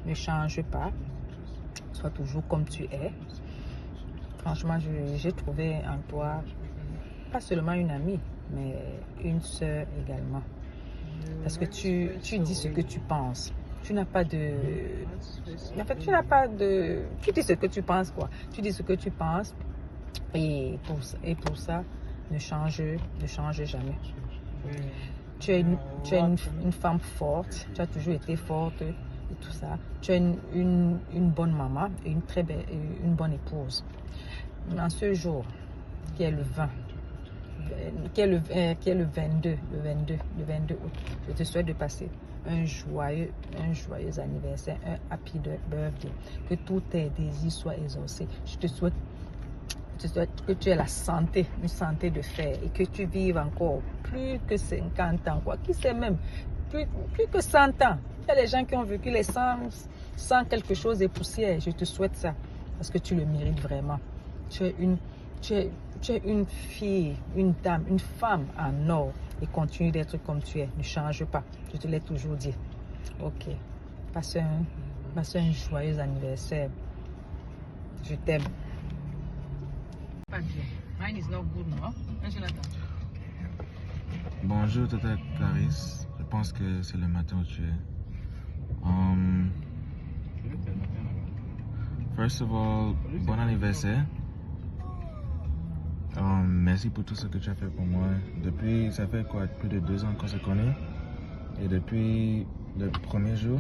Ne change pas. Sois toujours comme tu es. Franchement, j'ai trouvé en toi pas seulement une amie, mais une sœur également. Parce que tu dis ce que tu penses. Tu n'as pas de... En fait, tu n'as pas de... Tu dis ce que tu penses, quoi. Tu dis ce que tu penses. Et pour ça, ne change jamais. Tu es une femme forte. Tu as toujours été forte et tout ça. Tu es une bonne maman et une bonne épouse. En ce jour, qui est le 20, qui est le 22 août, je te souhaite de passer un joyeux anniversaire, un happy birthday, que tous tes désirs soient exaucés. Je te souhaite que tu aies la santé, une santé de fer et que tu vives encore plus que 50 ans, quoi. Qui sait même, plus que 100 ans. Il y a des gens qui ont vécu les 100 quelque chose et poussière. Je te souhaite ça parce que tu le mérites vraiment. Tu es une fille, une dame, une femme en or et continue d'être comme tu es. Ne change pas. Je te l'ai toujours dit. Ok. Passe un joyeux anniversaire. Je t'aime. Mine is not good, no? Bonjour, Tata Clarisse. Je pense que c'est le matin où tu es. First of all, bon anniversaire. Merci pour tout ce que tu as fait pour moi. Depuis, ça fait quoi, plus de 2 ans qu'on se connaît. Et depuis le premier jour,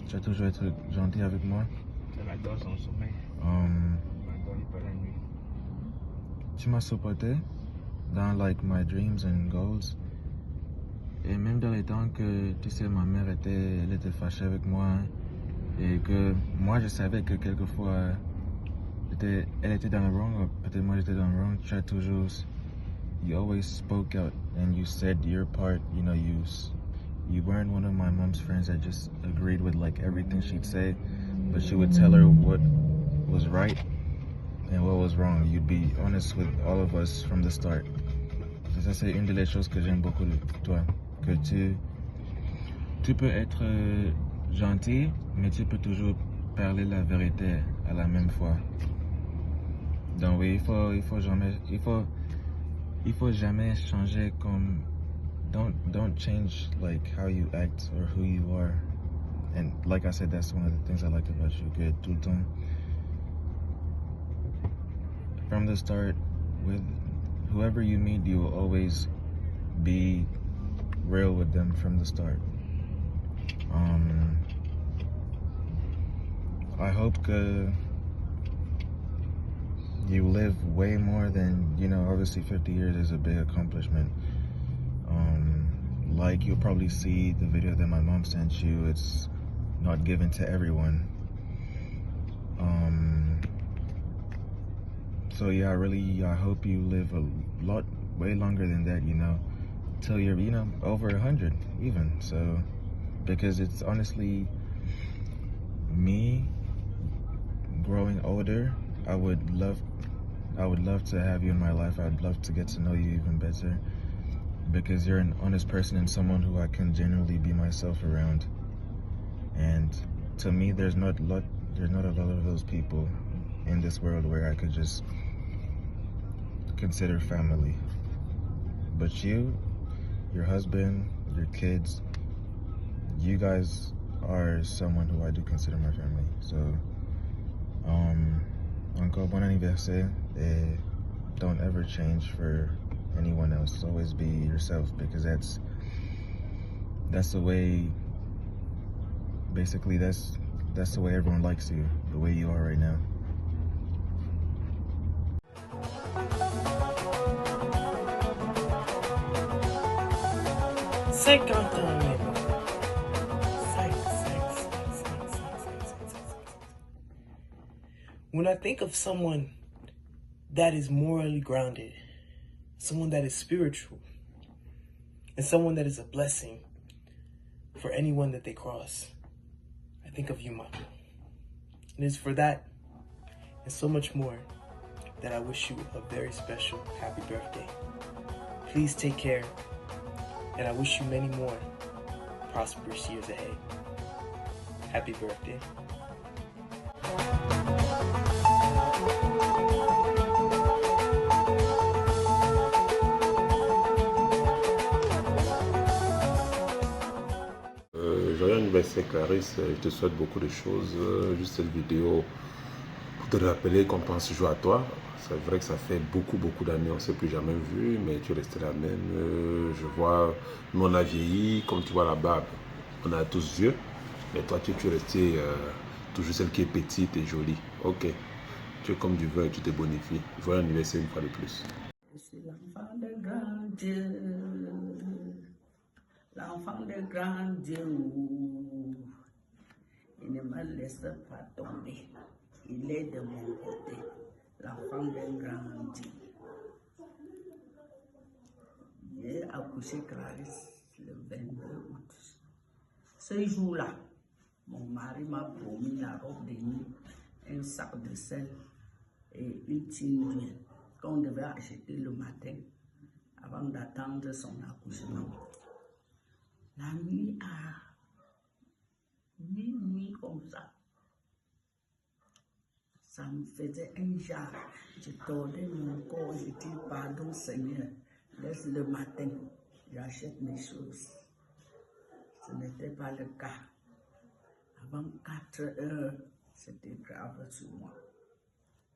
tu as toujours été gentil avec moi. Tu m'as supporté dans like my dreams and goals. Et même dans les temps que, tu sais, ma mère elle était fâchée avec moi et que moi je savais que quelquefois elle était dans le wrong, ou peut-être moi j'étais dans le wrong. Tu as toujours, you always spoke out and you said your part. You know, you weren't one of my mom's friends that just agreed with like everything she'd say, but she would tell her what was right and what was wrong. You'd be honest with all of us from the start. Et ça, c'est une des choses que j'aime beaucoup de toi. Que tu peux être gentil, mais tu peux toujours parler la vérité à la même fois. Donc oui, il faut jamais changer comme... Don't change like how you act or who you are. And like I said, that's one of the things I liked about you. Que tout le temps, from the start, with whoever you meet, you will always be real with them from the start. I hope que you live way more than, you know, obviously 50 years is a big accomplishment. Like you'll probably see the video that my mom sent you, it's not given to everyone. So yeah, I hope you live way longer than that, you know, till you're, you know, over 100 even. So, because it's honestly me growing older, I would love to have you in my life. I'd love to get to know you even better because you're an honest person and someone who I can genuinely be myself around. And to me, there's not a lot of those people in this world where I could just consider family. But you, your husband, your kids, you guys are someone who I do consider my family. So, encore bon anniversaire, and don't ever change for anyone else. Always be yourself because that's the way. Basically, that's the way everyone likes you, the way you are right now. when I think of someone that is morally grounded, someone that is spiritual, and someone that is a blessing for anyone that they cross, I think of you, Mama. And it's for that and so much more that I wish you a very special happy birthday. Please take care, and I wish you many more prosperous years ahead. Happy birthday. Joyeux anniversaire Clarisse, je te souhaite beaucoup de choses. Juste cette vidéo pour te rappeler qu'on pense toujours à toi. C'est vrai que ça fait beaucoup d'années, on ne s'est plus jamais vu, mais tu es restée la même. Je vois, nous on a vieilli, comme tu vois la barbe, on a tous vieux, mais toi tu es restée toujours celle qui est petite et jolie. Ok, tu es comme du vin et tu te bonifies. Joyeux anniversaire une fois de plus. Je suis l'enfant de grand Dieu, l'enfant de grand Dieu. Il ne me laisse pas tomber, il est de mon côté. L'enfant de grand Dieu. J'ai accouché Clarisse le 22 août. Ce jour-là, mon mari m'a promis la robe de nuit, un sac de sel et une tine d'huile qu'on devait acheter le matin avant d'attendre son accouchement. La nuit à minuit comme ça me faisait un genre. Je tordais mon corps, je dis pardon Seigneur, laisse le matin, j'achète mes choses. Ce n'était pas le cas. Avant 4 heures, c'était grave sur moi.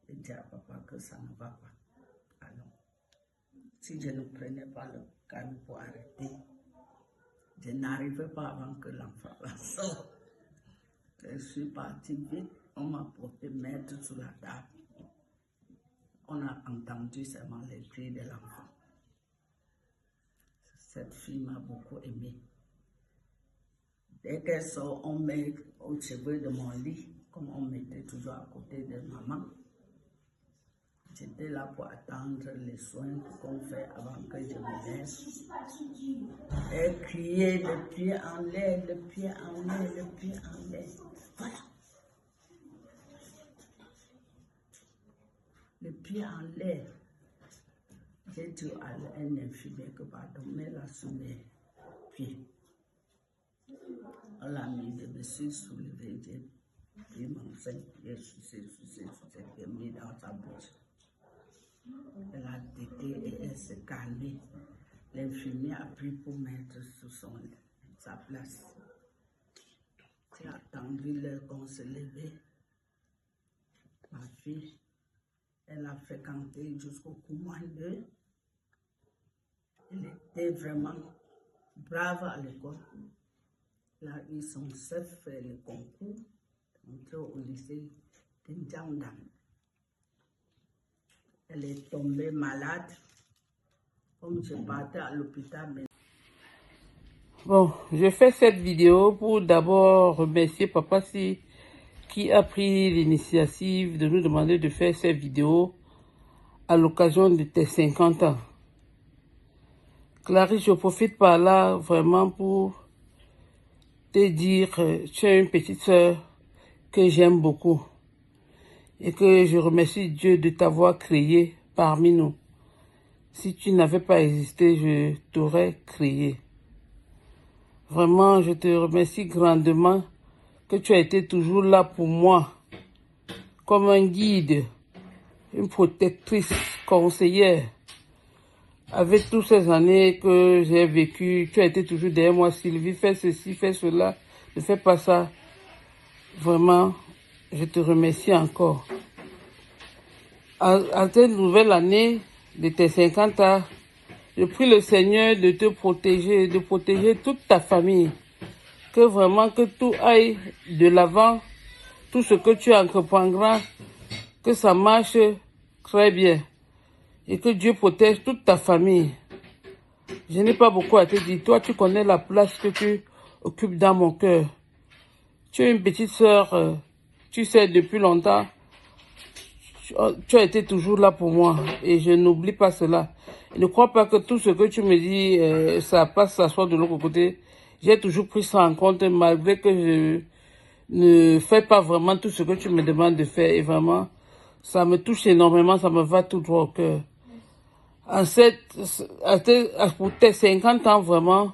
Je dis à papa que ça ne va pas. Alors, si je ne prenais pas le calme pour arrêter, je n'arrivais pas avant que l'enfant sorte. Je suis partie vite. On m'a porté mettre sur la table. On a entendu seulement les cris de l'enfant. Cette fille m'a beaucoup aimée. Dès qu'elle sort, on met au chevet de mon lit, comme on mettait toujours à côté de maman. J'étais là pour attendre les soins qu'on fait avant que je me laisse. Elle criait le pied en l'air, le pied en l'air, le pied en l'air. Voilà. Le pied en l'air. J'ai dit à un infirmier que pardon, mets-la sur mes pieds. On l'a mis, je me suis soulevé, j'ai pris mon sein, j'ai sucé, j'ai mis dans sa bouche. Elle a tété et elle s'est calmée. L'infirmier a pris pour mettre sur sa place. J'ai attendu l'heure qu'on se levait. Ma fille, elle a fréquenté jusqu'au couvent 2. Elle était vraiment brave à l'école. Elle a eu son chef fait le concours, entrée au lycée de Ndjandam. Elle est tombée malade. Comme je partais à l'hôpital. Bon, je fais cette vidéo pour d'abord remercier Papa Si qui a pris l'initiative de nous demander de faire cette vidéo à l'occasion de tes 50 ans. Clarisse, je profite par là vraiment pour te dire que tu es une petite sœur que j'aime beaucoup et que je remercie Dieu de t'avoir créée parmi nous. Si tu n'avais pas existé, je t'aurais créé. Vraiment, je te remercie grandement que tu as été toujours là pour moi, comme un guide, une protectrice, conseillère. Avec toutes ces années que j'ai vécues, tu as été toujours derrière moi. Sylvie, fais ceci, fais cela, ne fais pas ça. Vraiment, je te remercie encore. À cette nouvelle année de tes 50 ans, je prie le Seigneur de te protéger, de protéger toute ta famille. Que vraiment que tout aille de l'avant, tout ce que tu entreprendras, que ça marche très bien. Et que Dieu protège toute ta famille. Je n'ai pas beaucoup à te dire. Toi, tu connais la place que tu occupes dans mon cœur. Tu es une petite sœur, tu sais depuis longtemps. tu as été toujours là pour moi et je n'oublie pas cela. Et ne crois pas que tout ce que tu me dis, ça passe, ça soit de l'autre côté. J'ai toujours pris ça en compte malgré que je ne fais pas vraiment tout ce que tu me demandes de faire. Et vraiment, ça me touche énormément, ça me va tout droit au cœur. Pour tes 50 ans, vraiment,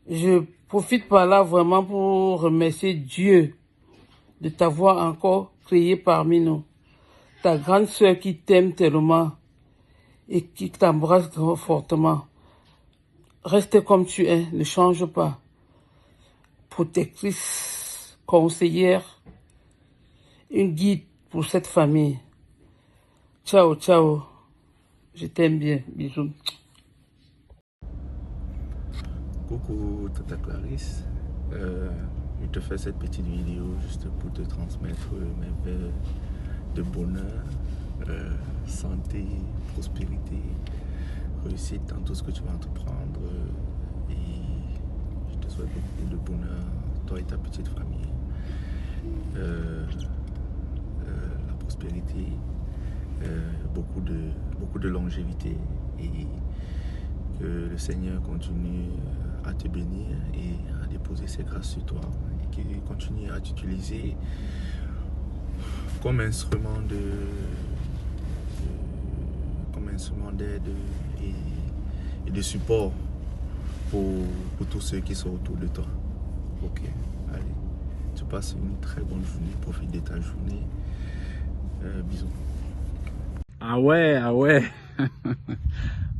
je profite par là vraiment pour remercier Dieu de t'avoir encore créé parmi nous. Ta grande sœur qui t'aime tellement et qui t'embrasse fortement. Reste comme tu es, ne change pas. Protectrice, conseillère, une guide pour cette famille. Ciao, ciao. Je t'aime bien. Bisous. Coucou Tata Clarisse. Je te fais cette petite vidéo juste pour te transmettre mes vœux de bonheur, santé, prospérité, réussite dans tout ce que tu vas entreprendre. Et je te souhaite beaucoup de bonheur, toi et ta petite famille. La prospérité, beaucoup de longévité et que le Seigneur continue à te bénir et à déposer ses grâces sur toi et qu'il continue à t'utiliser comme instrument d'aide et de support pour tous ceux qui sont autour de toi. Ok, allez, tu passes une très bonne journée, profite de ta journée. Bisous. Ah ouais.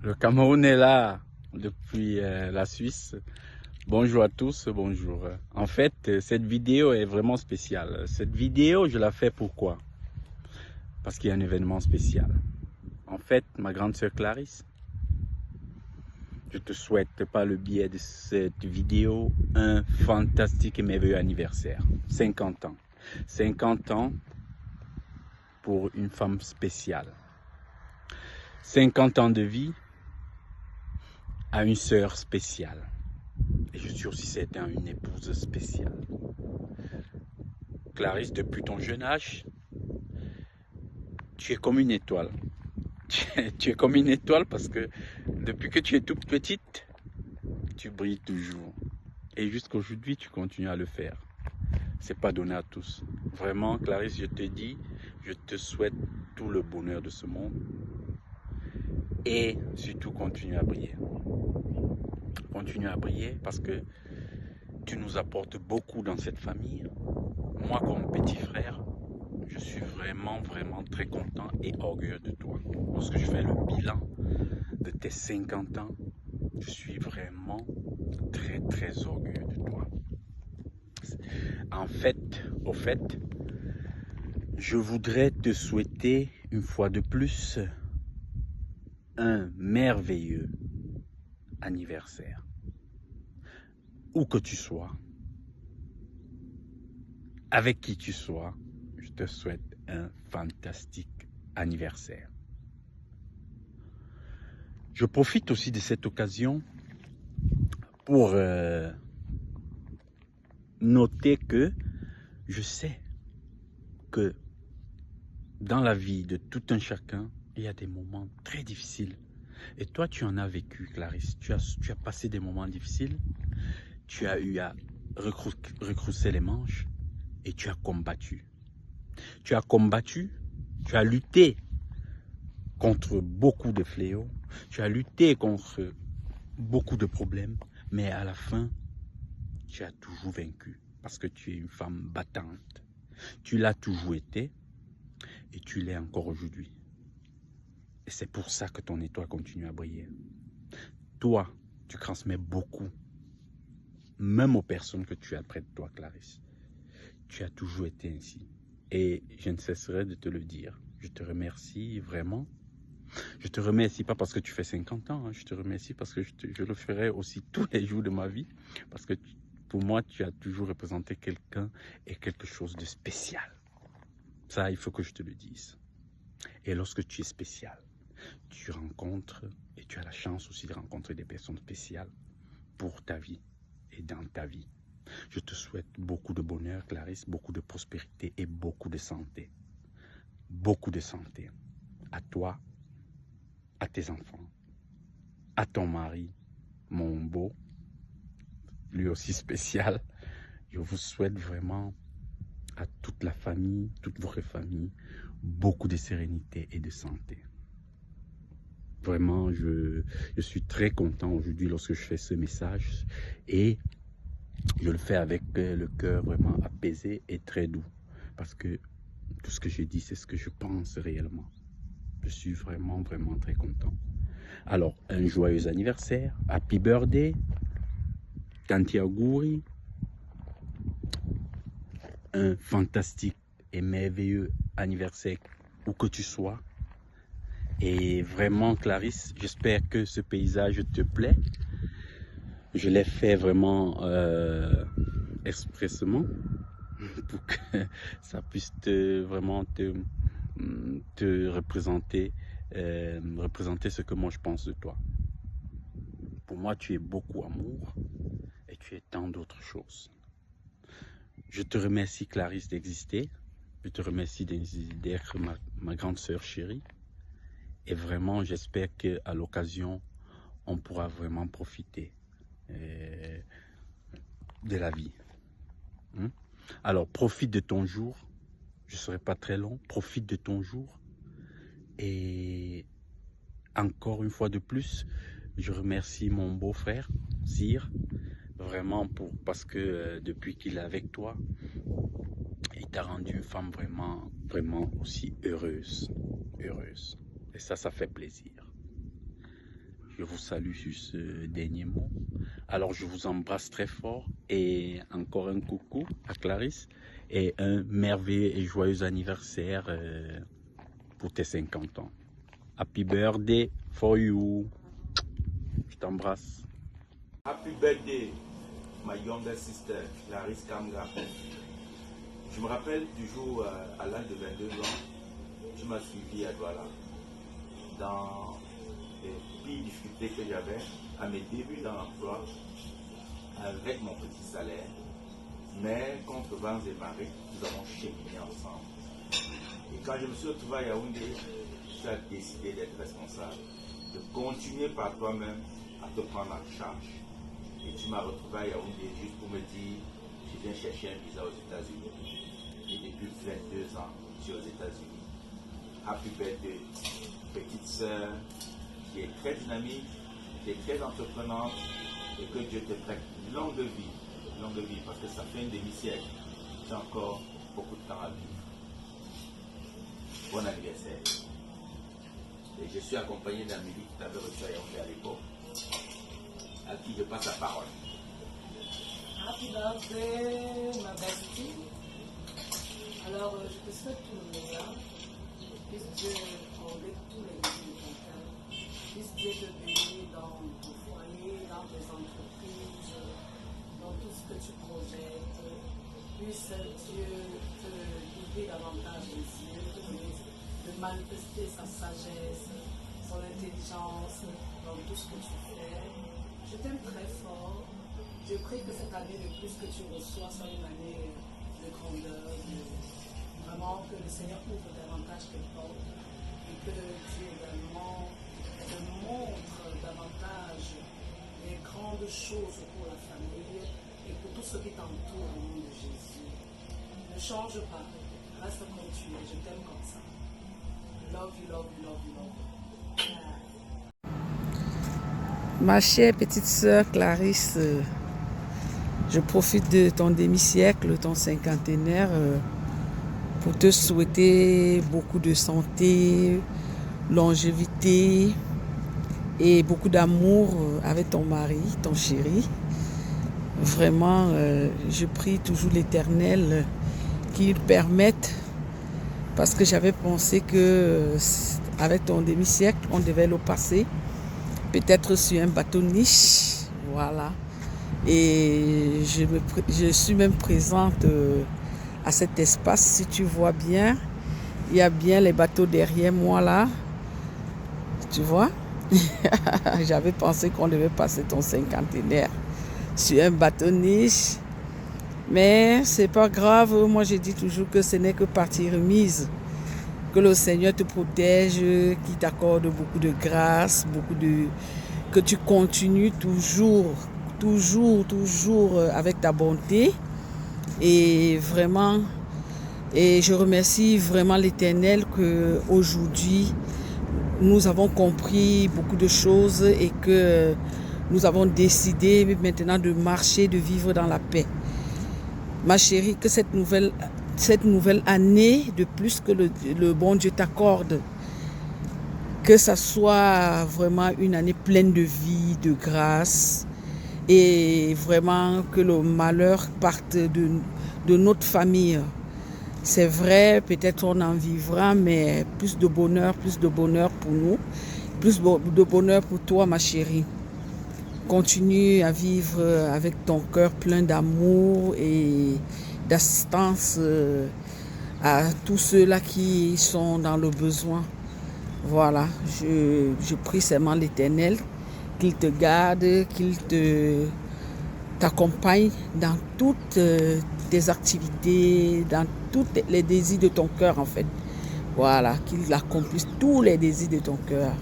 Le Cameroun est là depuis la Suisse. Bonjour à tous, bonjour. En fait, cette vidéo est vraiment spéciale. Cette vidéo, je la fais pourquoi? Parce qu'il y a un événement spécial. En fait, ma grande sœur Clarisse, je te souhaite par le biais de cette vidéo un fantastique et merveilleux anniversaire. 50 ans. 50 ans pour une femme spéciale. 50 ans de vie à une sœur spéciale. Et je suis aussi certain une épouse spéciale. Clarisse, depuis ton jeune âge, tu es comme une étoile. Tu es comme une étoile parce que depuis que tu es toute petite, tu brilles toujours. Et jusqu'aujourd'hui, tu continues à le faire. C'est pas donné à tous. Vraiment, Clarisse, je te dis, je te souhaite tout le bonheur de ce monde. Et surtout, continue à briller. Continue à briller parce que tu nous apportes beaucoup dans cette famille. Moi, comme petit frère, je suis vraiment très content et orgueilleux de toi. Lorsque je fais le bilan de tes 50 ans, je suis vraiment très orgueilleux de toi. En fait, je voudrais te souhaiter une fois de plus un merveilleux anniversaire. Où que tu sois, avec qui tu sois, je te souhaite un fantastique anniversaire. Je profite aussi de cette occasion pour noter que je sais que dans la vie de tout un chacun, il y a des moments très difficiles. Et toi, tu en as vécu, Clarisse. Tu as passé des moments difficiles. Tu as eu à retrousser les manches et tu as combattu. Tu as combattu, tu as lutté contre beaucoup de fléaux. Tu as lutté contre beaucoup de problèmes. Mais à la fin, tu as toujours vaincu parce que tu es une femme battante. Tu l'as toujours été et tu l'es encore aujourd'hui. Et c'est pour ça que ton étoile continue à briller. Toi, tu transmets beaucoup, même aux personnes que tu as près de toi, Clarisse. Tu as toujours été ainsi. Et je ne cesserai de te le dire. Je te remercie vraiment. Je te remercie pas parce que tu fais 50 ans. Je te remercie parce que je le ferai aussi tous les jours de ma vie. Parce que pour moi, tu as toujours représenté quelqu'un et quelque chose de spécial. Ça, il faut que je te le dise. Et lorsque tu es spécial, tu rencontres et tu as la chance aussi de rencontrer des personnes spéciales pour ta vie et dans ta vie. Je te souhaite beaucoup de bonheur, Clarisse, beaucoup de prospérité et beaucoup de santé. beaucoup de santé à toi, à tes enfants, à ton mari, mon beau, lui aussi spécial. Je vous souhaite vraiment à toute la famille, toute votre famille, beaucoup de sérénité et de santé. Vraiment, je suis très content aujourd'hui lorsque je fais ce message et je le fais avec le cœur vraiment apaisé et très doux parce que tout ce que je dis, c'est ce que je pense réellement. Je suis vraiment, vraiment très content. Alors, un joyeux anniversaire, happy birthday, Tanti Auguri, un fantastique et merveilleux anniversaire où que tu sois. Et vraiment, Clarisse, j'espère que ce paysage te plaît. Je l'ai fait vraiment expressément pour que ça puisse vraiment te représenter, représenter ce que moi je pense de toi. Pour moi, tu es beaucoup amour et tu es tant d'autres choses. Je te remercie, Clarisse, d'exister. Je te remercie d'être ma grande sœur chérie. Et vraiment, j'espère qu'à l'occasion, on pourra vraiment profiter de la vie. Alors, profite de ton jour. Je ne serai pas très long. Profite de ton jour. Et encore une fois de plus, je remercie mon beau-frère, Sir, vraiment parce que depuis qu'il est avec toi, il t'a rendu une femme vraiment, vraiment aussi heureuse. Heureuse. Et ça fait plaisir. Je vous salue sur ce dernier mot. Alors, je vous embrasse très fort et encore un coucou à Clarisse et un merveilleux et joyeux anniversaire pour tes 50 ans. Happy birthday for you. Je t'embrasse. Happy birthday, my younger sister, Clarisse Kamga. Je me rappelle du jour à l'âge de 22 ans, tu m'as suivi à Douala. Dans les pires difficultés que j'avais à mes débuts dans l'emploi, avec mon petit salaire, mais contre vents et marées, nous avons cheminé ensemble. Et quand je me suis retrouvé à Yaoundé, tu as décidé d'être responsable, de continuer par toi-même à te prendre en charge. Et tu m'as retrouvé à Yaoundé juste pour me dire, je viens chercher un visa aux États-Unis. Et depuis 22 ans, je suis aux États-Unis. Happy birthday, petite sœur, qui est très dynamique, qui est très entreprenante, et que Dieu te prête longue vie, parce que ça fait un demi-siècle. Tu as encore beaucoup de temps à vivre. Bon anniversaire. Et je suis accompagné d'Amélie qui t'avait reçu à Yaoundé à l'époque, à qui je passe la parole. Happy birthday, ma bestie. Alors, je te souhaite tout le meilleur. Puisse Dieu combler tous les vies de ton cœur. Puisse Dieu te bénir dans ton foyer, dans tes entreprises, dans tout ce que tu projettes. Puisse Dieu te guider davantage les yeux, te donner de manifester sa sagesse, son intelligence dans tout ce que tu fais. Je t'aime très fort. Je prie que cette année de plus que tu reçois soit une année de grandeur, vraiment que le Seigneur ouvre davantage tes portes et que Dieu également te montre davantage les grandes choses pour la famille et pour tout ce qui t'entoure au nom de Jésus. Ne change pas, reste comme tu es, je t'aime comme ça. Love you, love you, love you, love you. Ma chère petite sœur Clarisse, je profite de ton demi-siècle, ton cinquantenaire, pour te souhaiter beaucoup de santé, longévité et beaucoup d'amour avec ton mari, ton chéri. Vraiment, je prie toujours l'Éternel qu'il permette, parce que j'avais pensé que avec ton demi-siècle, on devait le passer, peut-être sur un bateau niche, voilà. Et je suis même présente à cet espace. Si tu vois bien, il y a bien les bateaux derrière moi là. Tu vois? J'avais pensé qu'on devait passer ton cinquantenaire sur un bateau niche. Mais c'est pas grave. Moi, je dis toujours que ce n'est que partie remise. Que le Seigneur te protège, qu'il t'accorde beaucoup de grâce, que tu continues toujours avec ta bonté. Et vraiment, et je remercie vraiment l'Éternel qu'aujourd'hui, nous avons compris beaucoup de choses et que nous avons décidé maintenant de marcher, de vivre dans la paix. Ma chérie, que cette nouvelle année, de plus que le bon Dieu t'accorde, que ça soit vraiment une année pleine de vie, de grâce, et vraiment que le malheur parte de notre famille. C'est vrai, peut-être on en vivra, mais plus de bonheur pour nous, plus de bonheur pour toi, ma chérie. Continue à vivre avec ton cœur plein d'amour et d'assistance à tous ceux-là qui sont dans le besoin. Voilà, je prie seulement l'Éternel qu'il te garde, qu'il t'accompagne dans toutes tes activités, dans tous les désirs de ton cœur en fait. Voilà, qu'il accomplisse tous les désirs de ton cœur.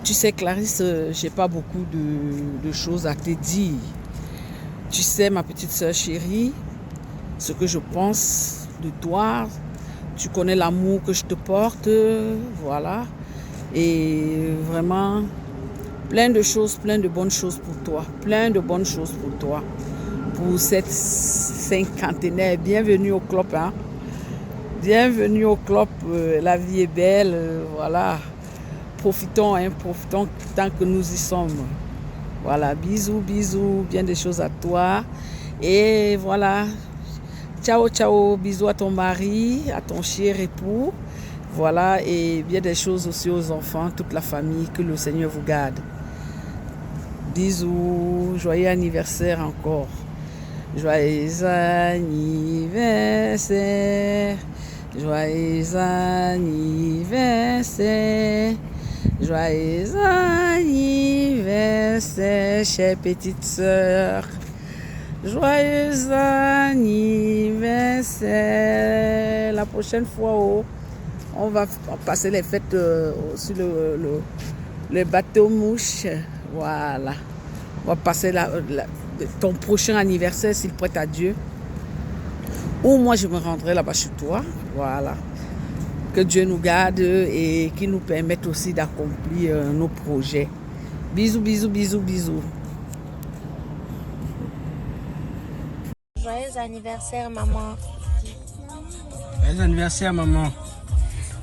Tu sais, Clarisse, j'ai pas beaucoup de choses à te dire. Tu sais, ma petite sœur chérie, ce que je pense de toi. Tu connais l'amour que je te porte, voilà. Et vraiment, plein de bonnes choses pour toi. Plein de bonnes choses pour toi. Pour cette cinquantenaire. Bienvenue au club, hein. Bienvenue au club. La vie est belle, voilà. Profitons tant que nous y sommes. Voilà, bisous, bien des choses à toi. Et voilà, ciao, bisous à ton mari, à ton cher époux. Voilà, et bien des choses aussi aux enfants, toute la famille, que le Seigneur vous garde. Bisous, joyeux anniversaire encore. Joyeux anniversaire, joyeux anniversaire. Joyeux anniversaire, chère petite sœur. Joyeux anniversaire. La prochaine fois, on va passer les fêtes sur le bateau mouche. Voilà. On va passer ton prochain anniversaire, s'il prête à Dieu. Ou moi, je me rendrai là-bas chez toi. Voilà. Que Dieu nous garde et qu'il nous permette aussi d'accomplir nos projets. Bisous. Joyeux anniversaire, maman. Joyeux anniversaire, maman.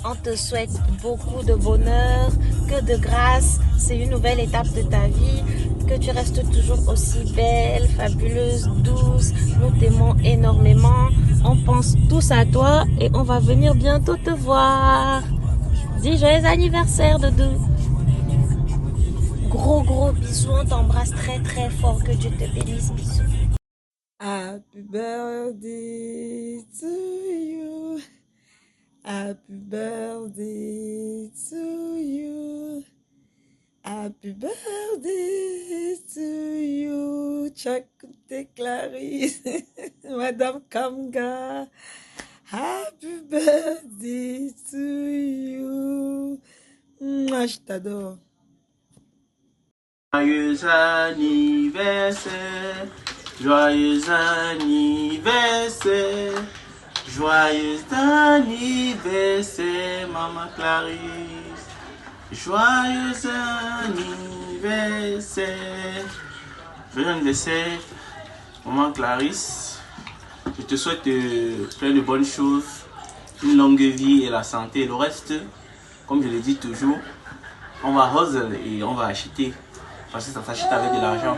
On te souhaite beaucoup de bonheur, que de grâce. C'est une nouvelle étape de ta vie. Que tu restes toujours aussi belle, fabuleuse, douce. Nous t'aimons énormément. On pense tous à toi et on va venir bientôt te voir. Dis joyeux anniversaire, Doudou. Gros bisous. On t'embrasse très fort. Que Dieu te bénisse. Bisous. Happy birthday to you. Happy birthday to you. Happy birthday to you. Tchakoute Clarisse. Madame Kamga. Happy birthday to you. Moi, je t'adore. Joyeux anniversaire. Joyeux anniversaire. Joyeux anniversaire, Maman Clarisse. Joyeux anniversaire. Joyeux anniversaire, Maman Clarisse. Je te souhaite plein de bonnes choses, une longue vie et la santé. Et le reste, comme je le dis toujours, on va hustle et on va acheter. Parce que ça s'achète avec de l'argent.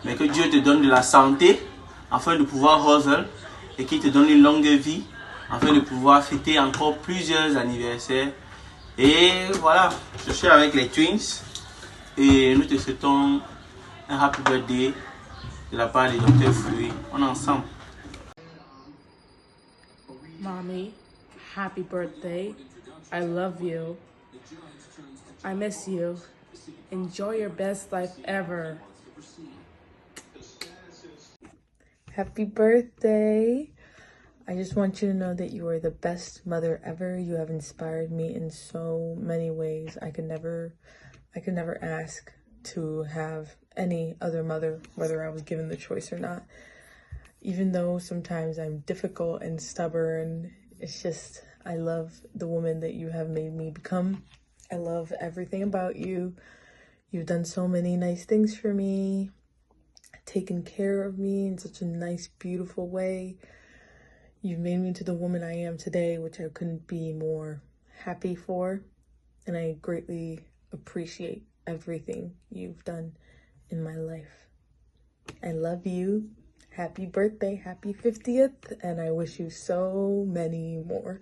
Mais que Dieu te donne de la santé afin de pouvoir hustle et qu'il te donne une longue vie afin de pouvoir fêter encore plusieurs anniversaires. Et voilà, je suis avec les Twins et nous te souhaitons un happy birthday de la part des Dr. Fruit. On est ensemble. Mommy, happy birthday. I love you. I miss you. Enjoy your best life ever. Happy birthday. I just want you to know that you are the best mother ever. You have inspired me in so many ways. I could never ask to have any other mother, whether I was given the choice or not. Even though sometimes I'm difficult and stubborn, it's just, I love the woman that you have made me become. I love everything about you. You've done so many nice things for me, taken care of me in such a nice, beautiful way. You've made me into the woman I am today, which I couldn't be more happy for. And I greatly appreciate everything you've done in my life. I love you. Happy birthday, happy 50th, and I wish you so many more.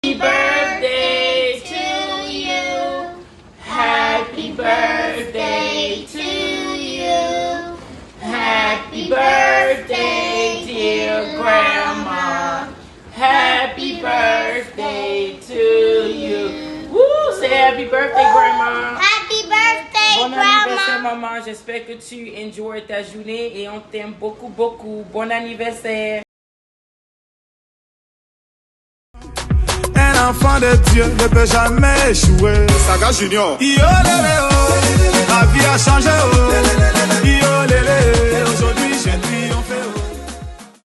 Happy birthday to you. Happy birthday to you. Happy birthday, dear grandma. Happy birthday to you. Woo! Say happy birthday, grandma. Happy birthday, Bon grandma. anniversaire, maman. J'espère que tu enjoy ta journée et on t'aime beaucoup, beaucoup. Bon anniversaire. Un enfant de Dieu ne peut jamais échouer. Saga Junior. La vie a changé.